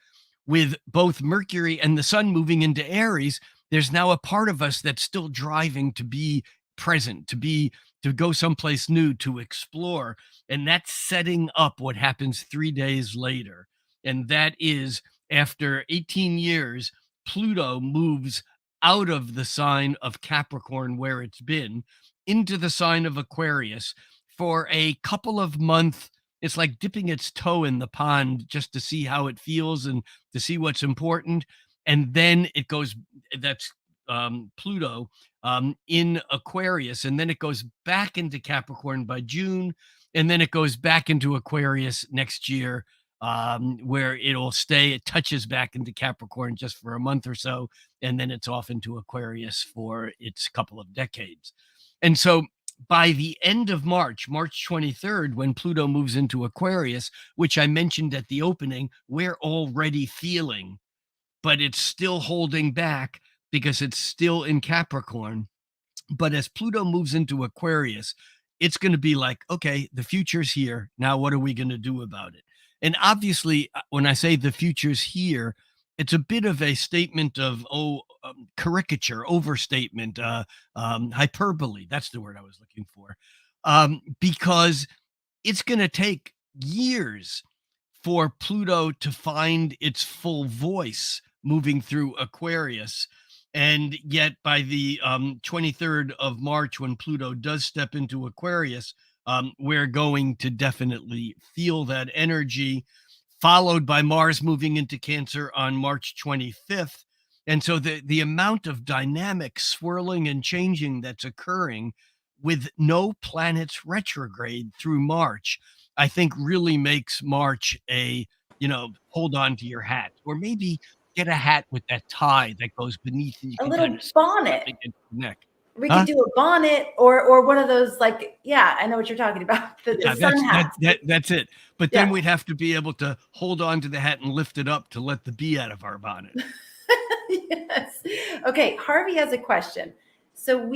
with both Mercury and the Sun moving into Aries, there's now a part of us that's still driving to be present, to go someplace new, to explore. And that's setting up what happens 3 days later. And that is, after 18 years, Pluto moves out of the sign of Capricorn, where it's been, into the sign of Aquarius for a couple of months. It's like dipping its toe in the pond just to see how it feels and to see what's important. And then it goes, that's Pluto in Aquarius. And then it goes back into Capricorn by June. And then it goes back into Aquarius next year, where it'll stay. It touches back into Capricorn just for a month or so. And then it's off into Aquarius for its couple of decades. And so by the end of March 23rd, when Pluto moves into Aquarius, which I mentioned at the opening, we're already feeling, but it's still holding back because it's still in Capricorn. But as Pluto moves into Aquarius, it's going to be like, okay, the future's here. Now, what are we going to do about it? And obviously, when I say the future's here, it's a bit of a statement of, caricature, overstatement, hyperbole. That's the word I was looking for. Because it's going to take years for Pluto to find its full voice moving through Aquarius. And yet, by the 23rd of March, when Pluto does step into Aquarius, we're going to definitely feel that energy, followed by Mars moving into Cancer on March 25th. And so the amount of dynamic swirling and changing that's occurring with no planets retrograde through March, I think really makes March a, hold on to your hat, or maybe get a hat with that tie that goes beneath and you A can kind little of bonnet. against the neck. We could do a bonnet or one of those, like, yeah, I know what you're talking about. The sun hats. That's it. But Yeah. then we'd have to be able to hold on to the hat and lift it up to let the bee out of our bonnet. Yes. Okay. Harvey has a question. So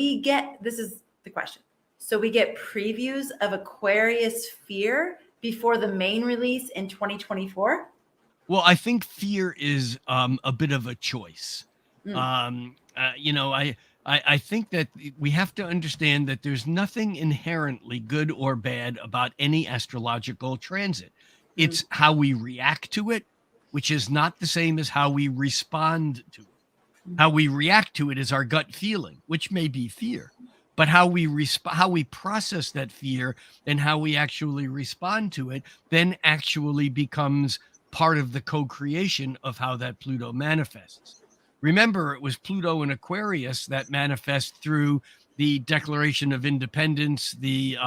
this is the question. So we get previews of Aquarius fear before the main release in 2024. Well, I think fear is a bit of a choice. Mm. I think that we have to understand that there's nothing inherently good or bad about any astrological transit. Mm. It's how we react to it, which is not the same as how we respond to it. How we react to it is our gut feeling, which may be fear, but how we process that fear and how we actually respond to it then actually becomes part of the co-creation of how that Pluto manifests. Remember, it was Pluto in Aquarius that manifests through the Declaration of Independence, the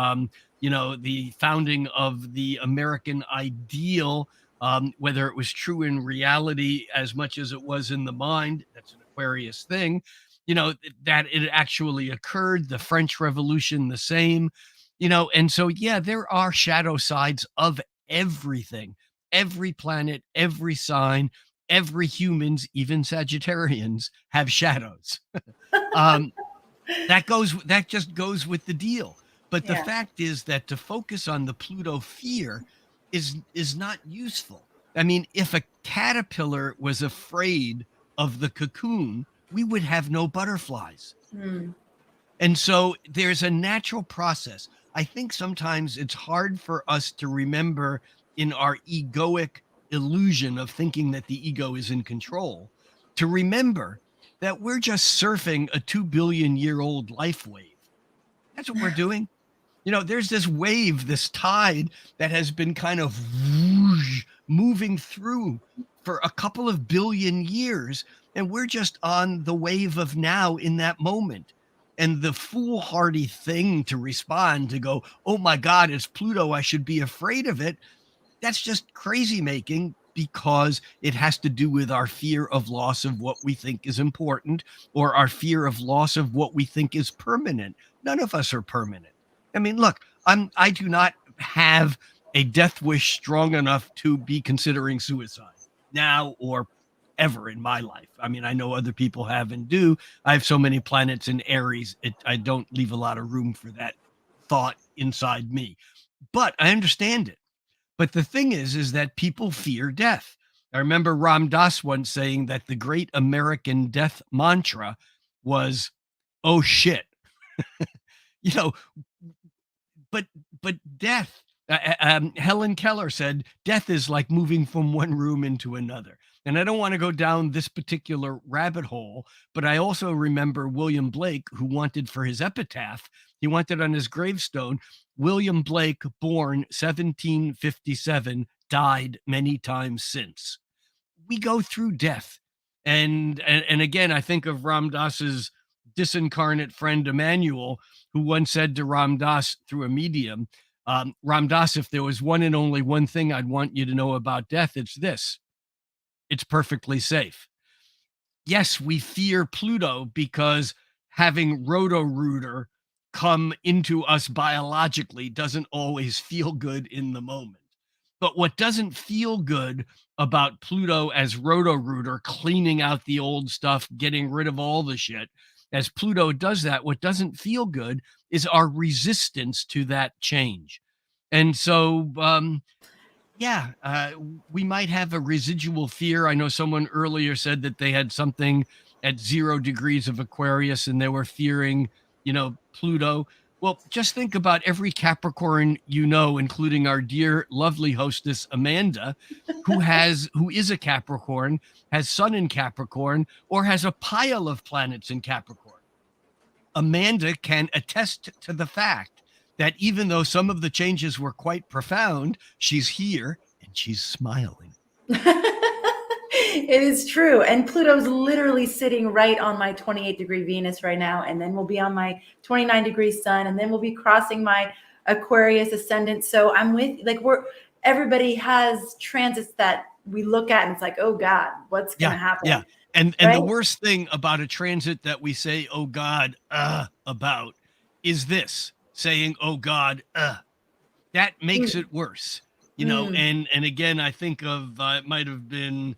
founding of the American ideal, whether it was true in reality as much as it was in the mind. That's an Aquarius thing. That it actually occurred. The French Revolution, the same. And so, yeah, there are shadow sides of everything. Every planet, every sign, every humans, even Sagittarians, have shadows. um, that just goes with the deal. But the Yeah. fact is that to focus on the Pluto fear is not useful. I mean, if a caterpillar was afraid of the cocoon, we would have no butterflies. Mm. And so there's a natural process. I think sometimes it's hard for us to remember in our egoic illusion of thinking that the ego is in control, to remember that we're just surfing a 2 billion-year-old life wave. That's what we're doing. There's this wave, this tide that has been kind of whoosh, moving through for a couple of billion years. And we're just on the wave of now in that moment. And the foolhardy thing to respond to go, oh my God, it's Pluto, I should be afraid of it. That's just crazy making because it has to do with our fear of loss of what we think is important or our fear of loss of what we think is permanent. None of us are permanent. I mean, look, I do not have a death wish strong enough to be considering suicide now or ever in my life. I mean, I know other people have and do. I have so many planets in Aries, I don't leave a lot of room for that thought inside me. But I understand it. But the thing is that people fear death. I remember Ram Dass once saying that the great American death mantra was, "Oh shit," you know. But death. Helen Keller said, "Death is like moving from one room into another." And I don't want to go down this particular rabbit hole, but I also remember William Blake, who wanted for his epitaph, he wanted on his gravestone, William Blake, born 1757, died many times since. We go through death. And again, I think of Ram Dass's disincarnate friend Emmanuel, who once said to Ram Dass through a medium, Ram Dass, if there was one and only one thing I'd want you to know about death, it's this: it's perfectly safe. Yes, we fear Pluto because having Roto-Rooter come into us biologically doesn't always feel good in the moment. But what doesn't feel good about Pluto as Roto-Rooter, cleaning out the old stuff, getting rid of all the shit, as Pluto does that, what doesn't feel good is our resistance to that change. And so, yeah, we might have a residual fear. I know someone earlier said that they had something at 0 degrees of Aquarius and they were fearing, Pluto. Well, just think about every Capricorn, including our dear, lovely hostess, Amanda, who is a Capricorn, has Sun in Capricorn, or has a pile of planets in Capricorn. Amanda can attest to the fact that even though some of the changes were quite profound, she's here and she's smiling. It is true. And Pluto's literally sitting right on my 28-degree Venus right now. And then we'll be on my 29-degree Sun. And then we'll be crossing my Aquarius ascendant. So I'm with, everybody has transits that we look at and it's like, oh God, what's going to happen? Yeah. And right? the worst thing about a transit that we say, oh God, about, is this: saying, oh God, that makes it worse, and again, I think of, it might have been,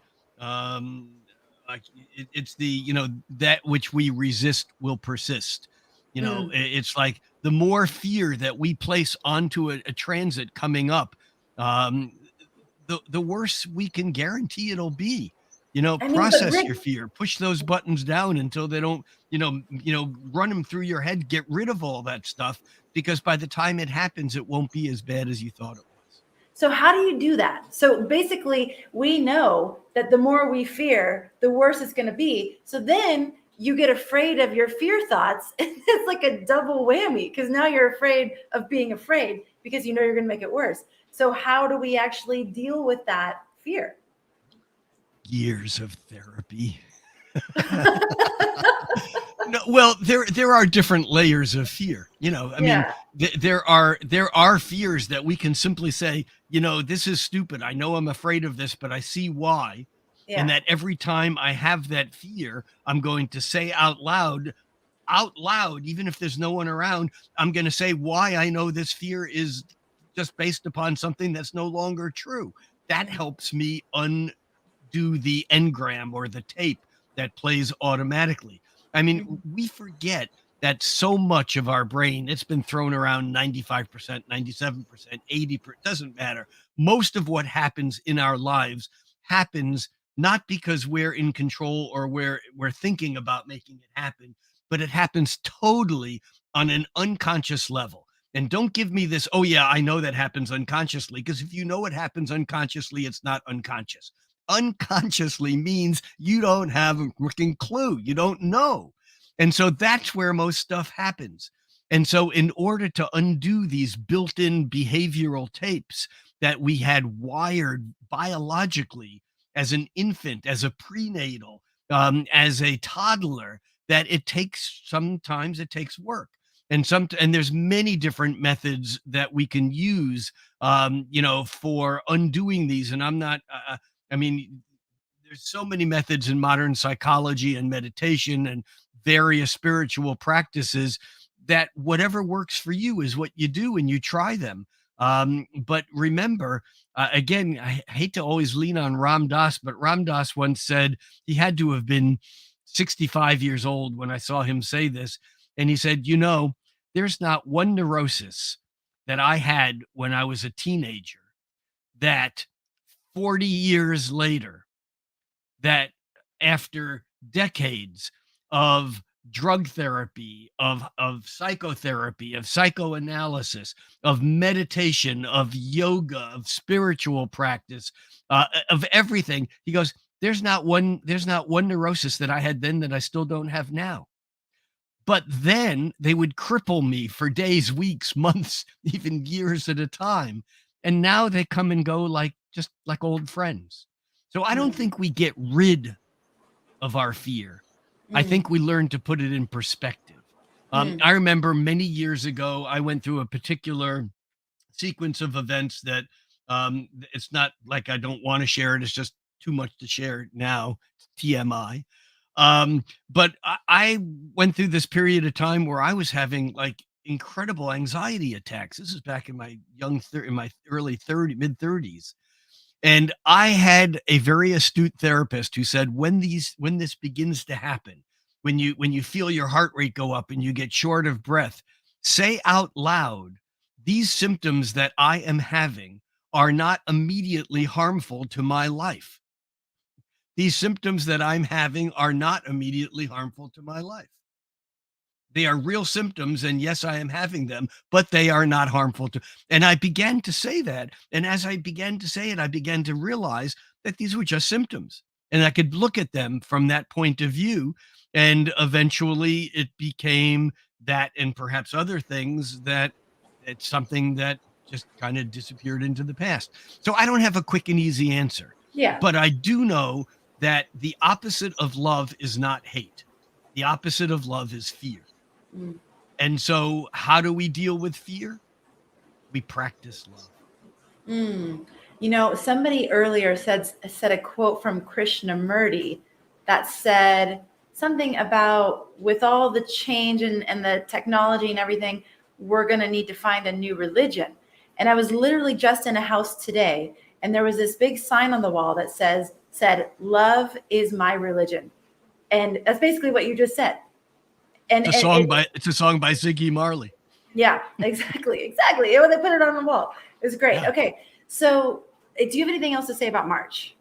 it's the, that which we resist will persist. It's like the more fear that we place onto a transit coming up, the worse we can guarantee it'll be. I mean, but Process Rick, your fear, push those buttons down until they don't, run them through your head, get rid of all that stuff, because by the time it happens, it won't be as bad as you thought it was. so how do you do that? So basically, we know that the more we fear, the worse it's going to be. So then you get afraid of your fear thoughts. And it's like a double whammy, because now you're afraid of being afraid because you know you're going to make it worse. So how do we actually deal with that fear? Years of therapy. No, well, there are different layers of fear. I mean, there are fears that we can simply say, this is stupid. I know I'm afraid of this, but I see why. Yeah. And that every time I have that fear, I'm going to say out loud, even if there's no one around, I'm going to say why I know this fear is just based upon something that's no longer true. That helps me undo the engram or the tape that plays automatically. I mean, we forget that so much of our brain, it's been thrown around 95%, 97%, 80%, doesn't matter. Most of what happens in our lives happens not because we're in control or we're thinking about making it happen, but it happens totally on an unconscious level. And don't give me this, oh yeah, I know that happens unconsciously, because if you know it happens unconsciously, it's not unconscious. Unconsciously means you don't have a freaking clue. You don't know. And so that's where most stuff happens. And so in order to undo these built-in behavioral tapes that we had wired biologically as an infant, as a prenatal, as a toddler, that sometimes it takes work. And there's many different methods that we can use, for undoing these. And I'm not, I mean, there's so many methods in modern psychology and meditation and various spiritual practices that whatever works for you is what you do, and you try them. But remember, again, I hate to always lean on Ram Dass, but Ram Dass once said, he had to have been 65 years old when I saw him say this. And he said, there's not one neurosis that I had when I was a teenager that 40 years later, that after decades of drug therapy, of psychotherapy, of psychoanalysis, of meditation, of yoga, of spiritual practice, of everything, he goes, there's not one neurosis that I had then that I still don't have now. But then they would cripple me for days, weeks, months, even years at a time. And now they come and go just like old friends. So I don't think we get rid of our fear. I think we learn to put it in perspective. I remember many years ago, I went through a particular sequence of events that it's not like I don't want to share it. It's just too much to share now. It's TMI. But I went through this period of time where I was having like incredible anxiety attacks. This is back in my in my early mid 30s. And I had a very astute therapist who said, when this begins to happen, when you feel your heart rate go up and you get short of breath, say out loud, these symptoms that I am having are not immediately harmful to my life. These symptoms that I'm having are not immediately harmful to my life. They are real symptoms, and yes, I am having them, but they are not harmful to. And I began to say that. And as I began to say it, I began to realize that these were just symptoms. And I could look at them from that point of view. And eventually it became that, and perhaps other things, that it's something that just kind of disappeared into the past. So I don't have a quick and easy answer. Yeah. But I do know that the opposite of love is not hate. The opposite of love is fear. And so how do we deal with fear? We practice love. Somebody earlier said a quote from Krishnamurti that said something about, with all the change and the technology and everything, we're going to need to find a new religion. And I was literally just in a house today, and there was this big sign on the wall that said, love is my religion. And that's basically what you just said. And it's a song by Ziggy Marley. Yeah, exactly. Oh, they put it on the wall. It was great. Yeah. Okay. So do you have anything else to say about March?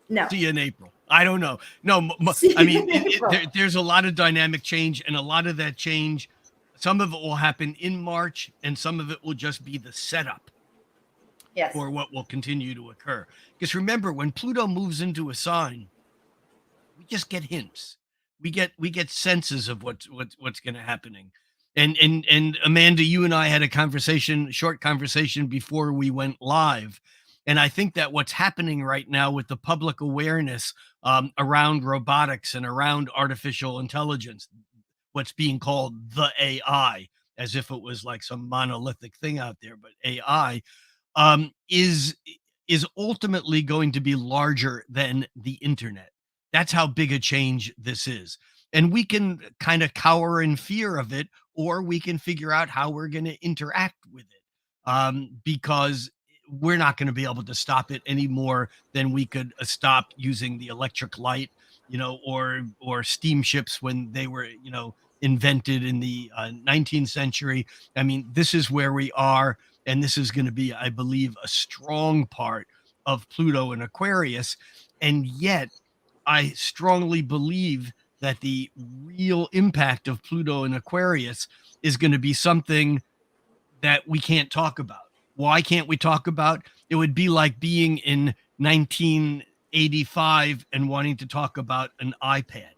No. See you in April. I don't know. No, See I you mean, in April. there's a lot of dynamic change, and a lot of that change, some of it will happen in March, and some of it will just be the setup Yes. for what will continue to occur. Because remember, when Pluto moves into a sign, we just get hints. We get senses of what's going to happening. And Amanda, you and I had a short conversation before we went live. And I think that what's happening right now with the public awareness around robotics and around artificial intelligence, what's being called the AI, as if it was like some monolithic thing out there, but AI um, is is ultimately going to be larger than the internet. That's how big a change this is. And we can kind of cower in fear of it, or we can figure out how we're going to interact with it, because we're not going to be able to stop it any more than we could stop using the electric light, or steamships when they were, invented in the 19th century. I mean, this is where we are, and this is going to be, I believe, a strong part of Pluto and Aquarius. And yet, I strongly believe that the real impact of Pluto and Aquarius is going to be something that we can't talk about. Why can't we talk about? It would be like being in 1985 and wanting to talk about an iPad.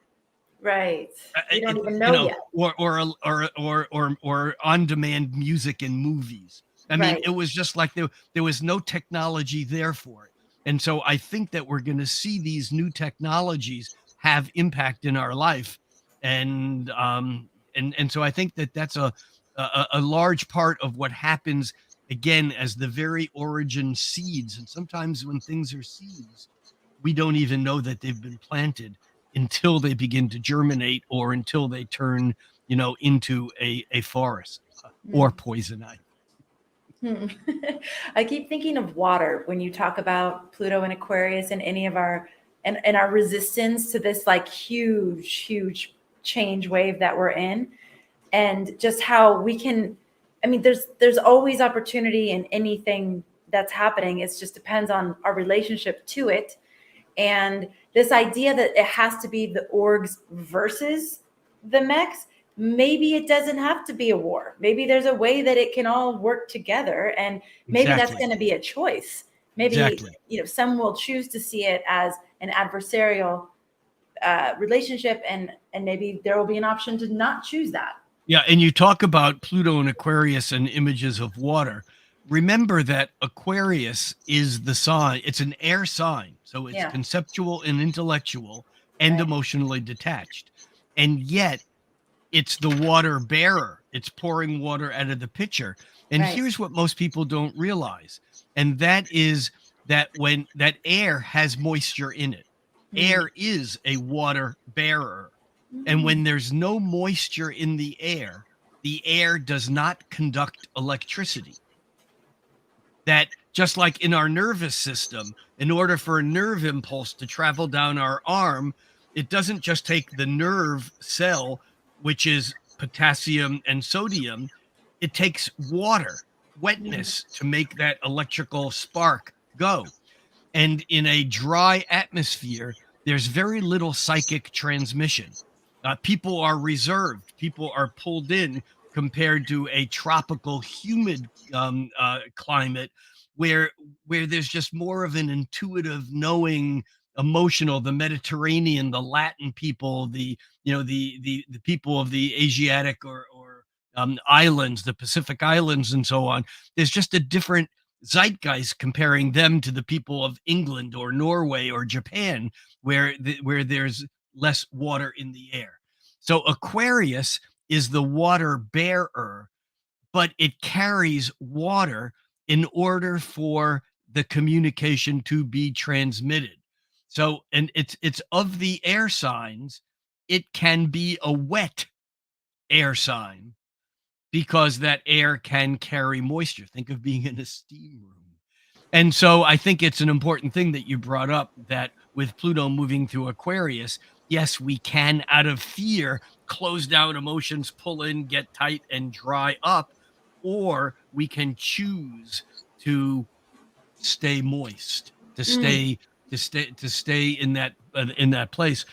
Right. We don't It, even know yet. or on demand music and movies. I mean, Right. it was just like there was no technology there for it. And so I think that we're going to see these new technologies have impact in our life. And so I think that that's a large part of what happens, again, as the very origin seeds. And sometimes when things are seeds, we don't even know that they've been planted until they begin to germinate, or until they turn, into a forest, or poison ivy. Hmm. I keep thinking of water when you talk about Pluto and Aquarius and any of and our resistance to this like huge change wave that we're in, and just how we can. I mean, there's always opportunity in anything that's happening. It just depends on our relationship to it, and this idea that it has to be the orgs versus the mechs, maybe it doesn't have to be a war. Maybe there's a way that it can all work together, and maybe that's Exactly. going to be a choice. Maybe, Exactly. some will choose to see it as an adversarial relationship, and maybe there will be an option to not choose that. Yeah, and you talk about Pluto and Aquarius and images of water. Remember that Aquarius is the sign, it's an air sign. So it's Yeah. conceptual and intellectual and Right. emotionally detached. And yet it's the water bearer. It's pouring water out of the pitcher. And Right. here's what most people don't realize. And that is that when that air has moisture in it, Mm. air is a water bearer. And Mm. when there's no moisture in the air does not conduct electricity. That just like in our nervous system, in order for a nerve impulse to travel down our arm, it doesn't just take the nerve cell, which is potassium and sodium, it takes water, Mm. wetness, to make that electrical spark go. And in a dry atmosphere, there's very little psychic transmission. People are reserved, people are pulled in, compared to a tropical, humid climate, where there's just more of an intuitive knowing, emotional. The Mediterranean, the Latin people, the people of the Asiatic or islands, the Pacific Islands, and so on. There's just a different zeitgeist comparing them to the people of England or Norway or Japan, where there's less water in the air. So Aquarius is the water bearer, but it carries water in order for the communication to be transmitted. So, and it's of the air signs, it can be a wet air sign because that air can carry moisture. Think of being in a steam room. And so I think it's an important thing that you brought up, that with Pluto moving through Aquarius, yes, we can, out of fear, close down emotions, pull in, get tight, and dry up, or we can choose to stay moist, to stay in that place.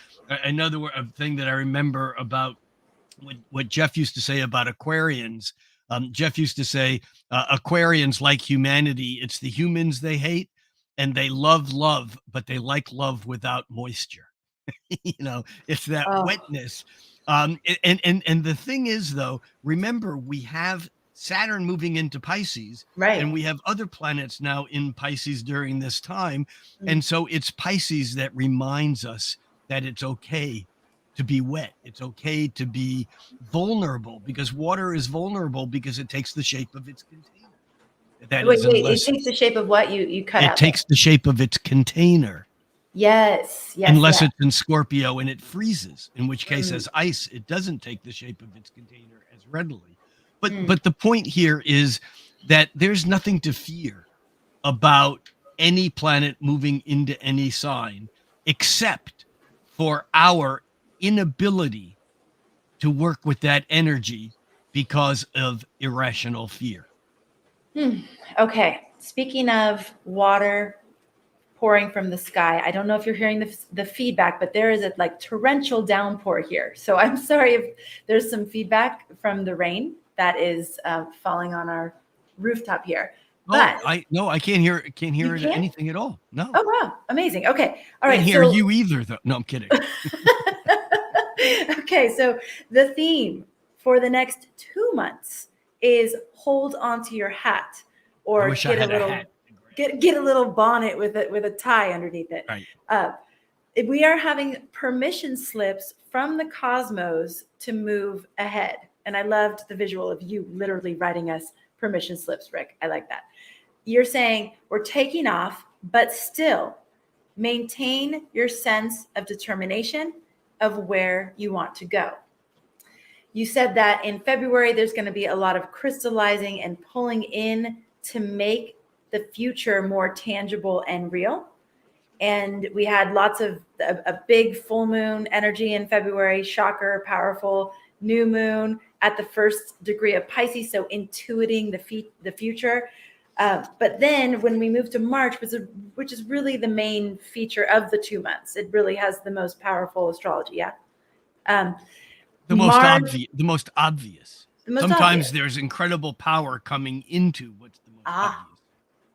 Another thing that I remember about what Jeff used to say about Aquarians. Jeff used to say, Aquarians like humanity. It's the humans they hate, and they love love, but they like love without moisture. It's that Oh, wetness. And the thing is, though, remember, we have Saturn moving into Pisces, and right. we have other planets now in Pisces during this time. Mm. And so it's Pisces that reminds us that it's okay to be wet. It's okay to be vulnerable, because water is vulnerable because it takes the shape of its container. That Wait, is, wait. It unless takes the shape of what you cut it out there. takes the shape of its container. Yes, yes, Unless yes. it's in Scorpio and it freezes, in which case, Mm, as ice, it doesn't take the shape of its container as readily. mm. But the point here is that there's nothing to fear about any planet moving into any sign, except for our inability to work with that energy because of irrational fear. Okay. Speaking of water pouring from the sky, I don't know if you're hearing the feedback, but there is a like torrential downpour here. So I'm sorry if there's some feedback from the rain that is falling on our rooftop here. Oh, But I can't hear you can't? anything at all. No. Oh, wow. Amazing. Okay. All Can't right. hear So you either, though. No, I'm kidding. okay, so the theme for the next 2 months is hold onto your hat, I or wish I get a had a hat. little get a little bonnet with a tie underneath it. Right. Uh, we are having permission slips from the cosmos to move ahead, and I loved the visual of you literally writing us permission slips, Rick. I like that. You're saying we're taking off, but still maintain your sense of determination of where you want to go. You said that in February, there's going to be a lot of crystallizing and pulling in to make the future more tangible and real. And we had lots of a big full moon energy in February, shocker, powerful new moon at the first degree of Pisces, so intuiting the future. But then when we move to March, which is really the main feature of the 2 months, it really has the most powerful astrology. Yeah. Um, The most Mars, obvious. The most obvious. the most Sometimes obvious. there's incredible power coming into what's the most Ah, obvious.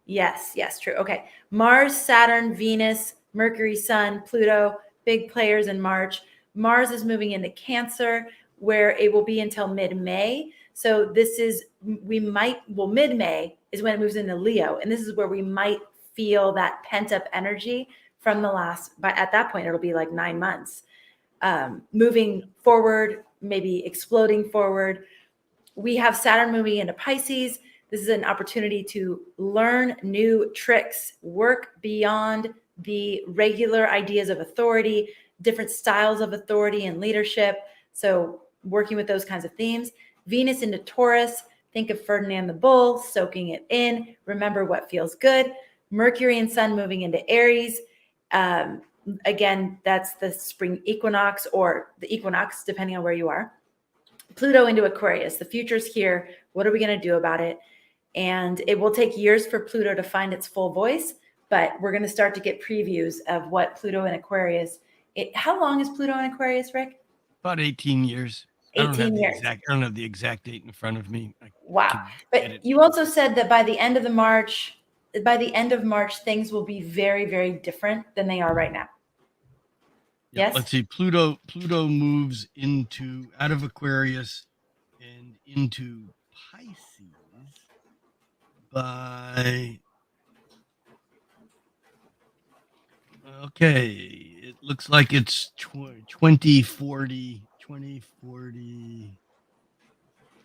yes, yes, true. Okay. Mars, Saturn, Venus, Mercury, Sun, Pluto, big players in March. Mars is moving into Cancer, where it will be until mid-May. So this is, mid-May is when it moves into Leo. And this is where we might feel that pent-up energy from the last, but at that point, it'll be like 9 months. Moving forward, maybe exploding forward. We have Saturn moving into Pisces. This is an opportunity to learn new tricks, work beyond the regular ideas of authority, different styles of authority and leadership. So working with those kinds of themes. Venus into Taurus. Think of Ferdinand the Bull, soaking it in. Remember what feels good. Mercury and Sun moving into Aries. Again, that's the spring equinox or the equinox, depending on where you are. Pluto into Aquarius. The future's here. What are we going to do about it? And it will take years for Pluto to find its full voice, but we're going to start to get previews of what Pluto in Aquarius. How long is Pluto in Aquarius, Rick? About 18 years. 18 years. I don't have the exact date in front of me. I Wow. can get it. But you also said that by the end of March, things will be very, very different than they are right now. Yeah, Yes? let's see. Pluto moves out of Aquarius and into Pisces by, okay, it looks like it's 2040.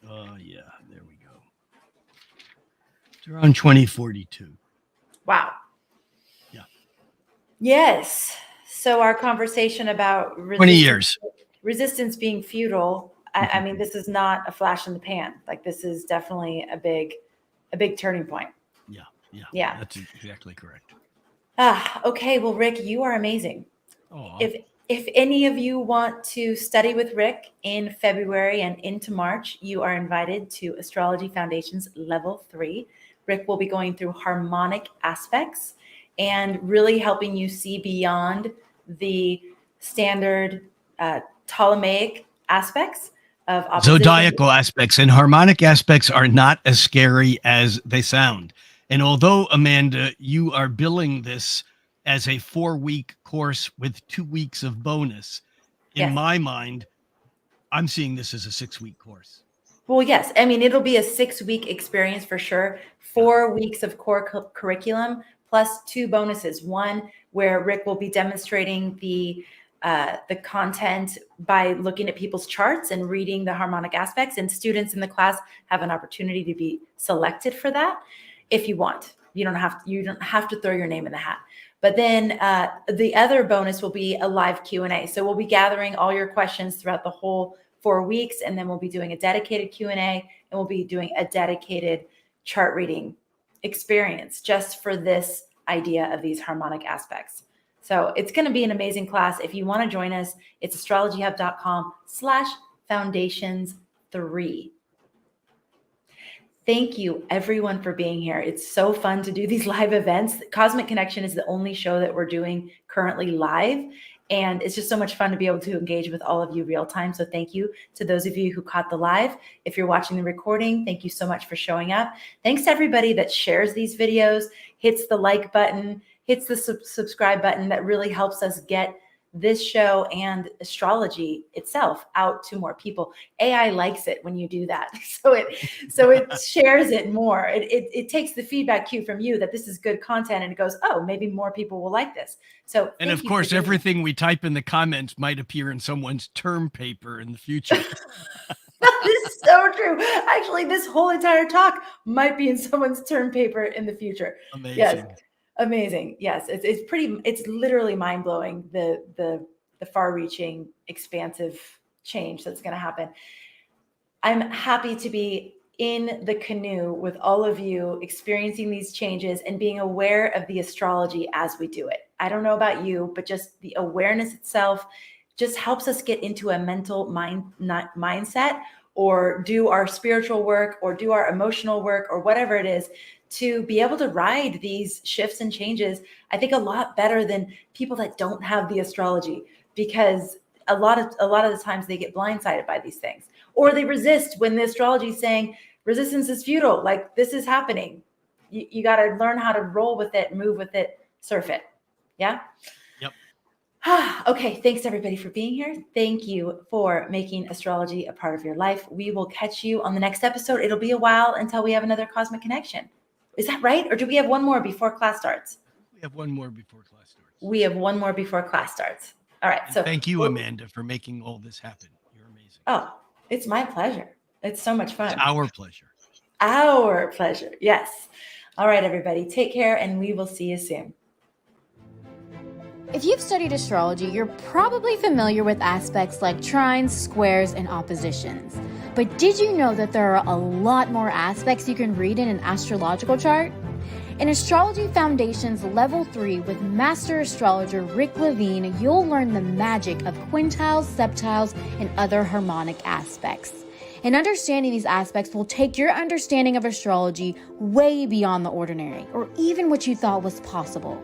Oh, yeah, there we go. It's around 2042. Wow. Yeah. Yes. So our conversation about 20 years. resistance being futile. I mean, this is not a flash in the pan. Like, this is definitely a big turning point. Yeah. Yeah. That's exactly correct. Okay. Well, Rick, you are amazing. Oh, If If any of you want to study with Rick in February and into March, you are invited to Astrology Foundations Level 3. Rick will be going through harmonic aspects and really helping you see beyond the standard Ptolemaic aspects of opposition. Zodiacal aspects and harmonic aspects are not as scary as they sound. And although, Amanda, you are billing this as a 4-week course with 2 weeks of bonus, in my mind, I'm seeing this as a 6-week course. Well, yes. I mean, it'll be a 6-week experience for sure. 4 weeks of core curriculum plus 2 bonuses. One where Rick will be demonstrating the content by looking at people's charts and reading the harmonic aspects, and students in the class have an opportunity to be selected for that if you want. You don't have to throw your name in the hat. But then the other bonus will be a live Q&A. So we'll be gathering all your questions throughout the whole 4 weeks, and then we'll be doing a dedicated Q&A, and we'll be doing a dedicated chart reading experience just for this idea of these harmonic aspects. So it's going to be an amazing class. If you want to join us, it's astrologyhub.com/foundations3. Thank you, everyone, for being here. It's so fun to do these live events. Cosmic Connection is the only show that we're doing currently live, and it's just so much fun to be able to engage with all of you real time. So thank you to those of you who caught the live. If you're watching the recording, thank you so much for showing up. Thanks to everybody that shares these videos, hits the like button, hits the subscribe button. That really helps us get this show and astrology itself out to more people. AI likes it when you do that. So it shares it more. It takes the feedback cue from you that this is good content, and it goes, oh, maybe more people will like this. So, and of course, everything we type in the comments might appear in someone's term paper in the future. That is so true. Actually, this whole entire talk might be in someone's term paper in the future. Amazing. Yes. Amazing. Yes. It's literally mind blowing, the far reaching, expansive change that's going to happen. I'm happy to be in the canoe with all of you, experiencing these changes and being aware of the astrology as we do it. I don't know about you, but just the awareness itself just helps us get into a mental mindset, or do our spiritual work, or do our emotional work, or whatever it is, to be able to ride these shifts and changes, I think, a lot better than people that don't have the astrology, because a lot of the times they get blindsided by these things, or they resist when the astrology is saying resistance is futile. Like, this is happening. You got to learn how to roll with it, move with it, surf it. Yeah. Yep. Okay. Thanks everybody for being here. Thank you for making astrology a part of your life. We will catch you on the next episode. It'll be a while until we have another Cosmic Connection. Is that right? Or do we have one more before class starts? We have one more before class starts. We have one more before class starts. All right. So thank you, Amanda, for making all this happen. You're amazing. Oh, it's my pleasure. It's so much fun. It's our pleasure. Our pleasure. Yes. All right, everybody. Take care, and we will see you soon. If you've studied astrology, you're probably familiar with aspects like trines, squares, and oppositions. But did you know that there are a lot more aspects you can read in an astrological chart? In Astrology Foundations Level 3 with Master Astrologer Rick Levine, you'll learn the magic of quintiles, septiles, and other harmonic aspects. And understanding these aspects will take your understanding of astrology way beyond the ordinary, or even what you thought was possible.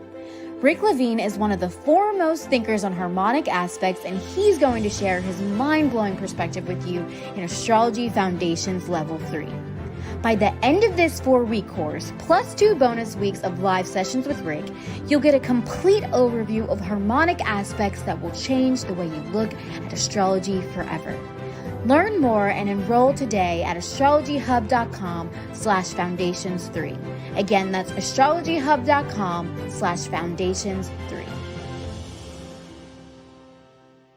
Rick Levine is one of the foremost thinkers on harmonic aspects, and he's going to share his mind-blowing perspective with you in Astrology Foundations Level 3. By the end of this 4-week course, plus 2 bonus weeks of live sessions with Rick, you'll get a complete overview of harmonic aspects that will change the way you look at astrology forever. Learn more and enroll today at astrologyhub.com/foundations3. Again, that's astrologyhub.com/foundations3.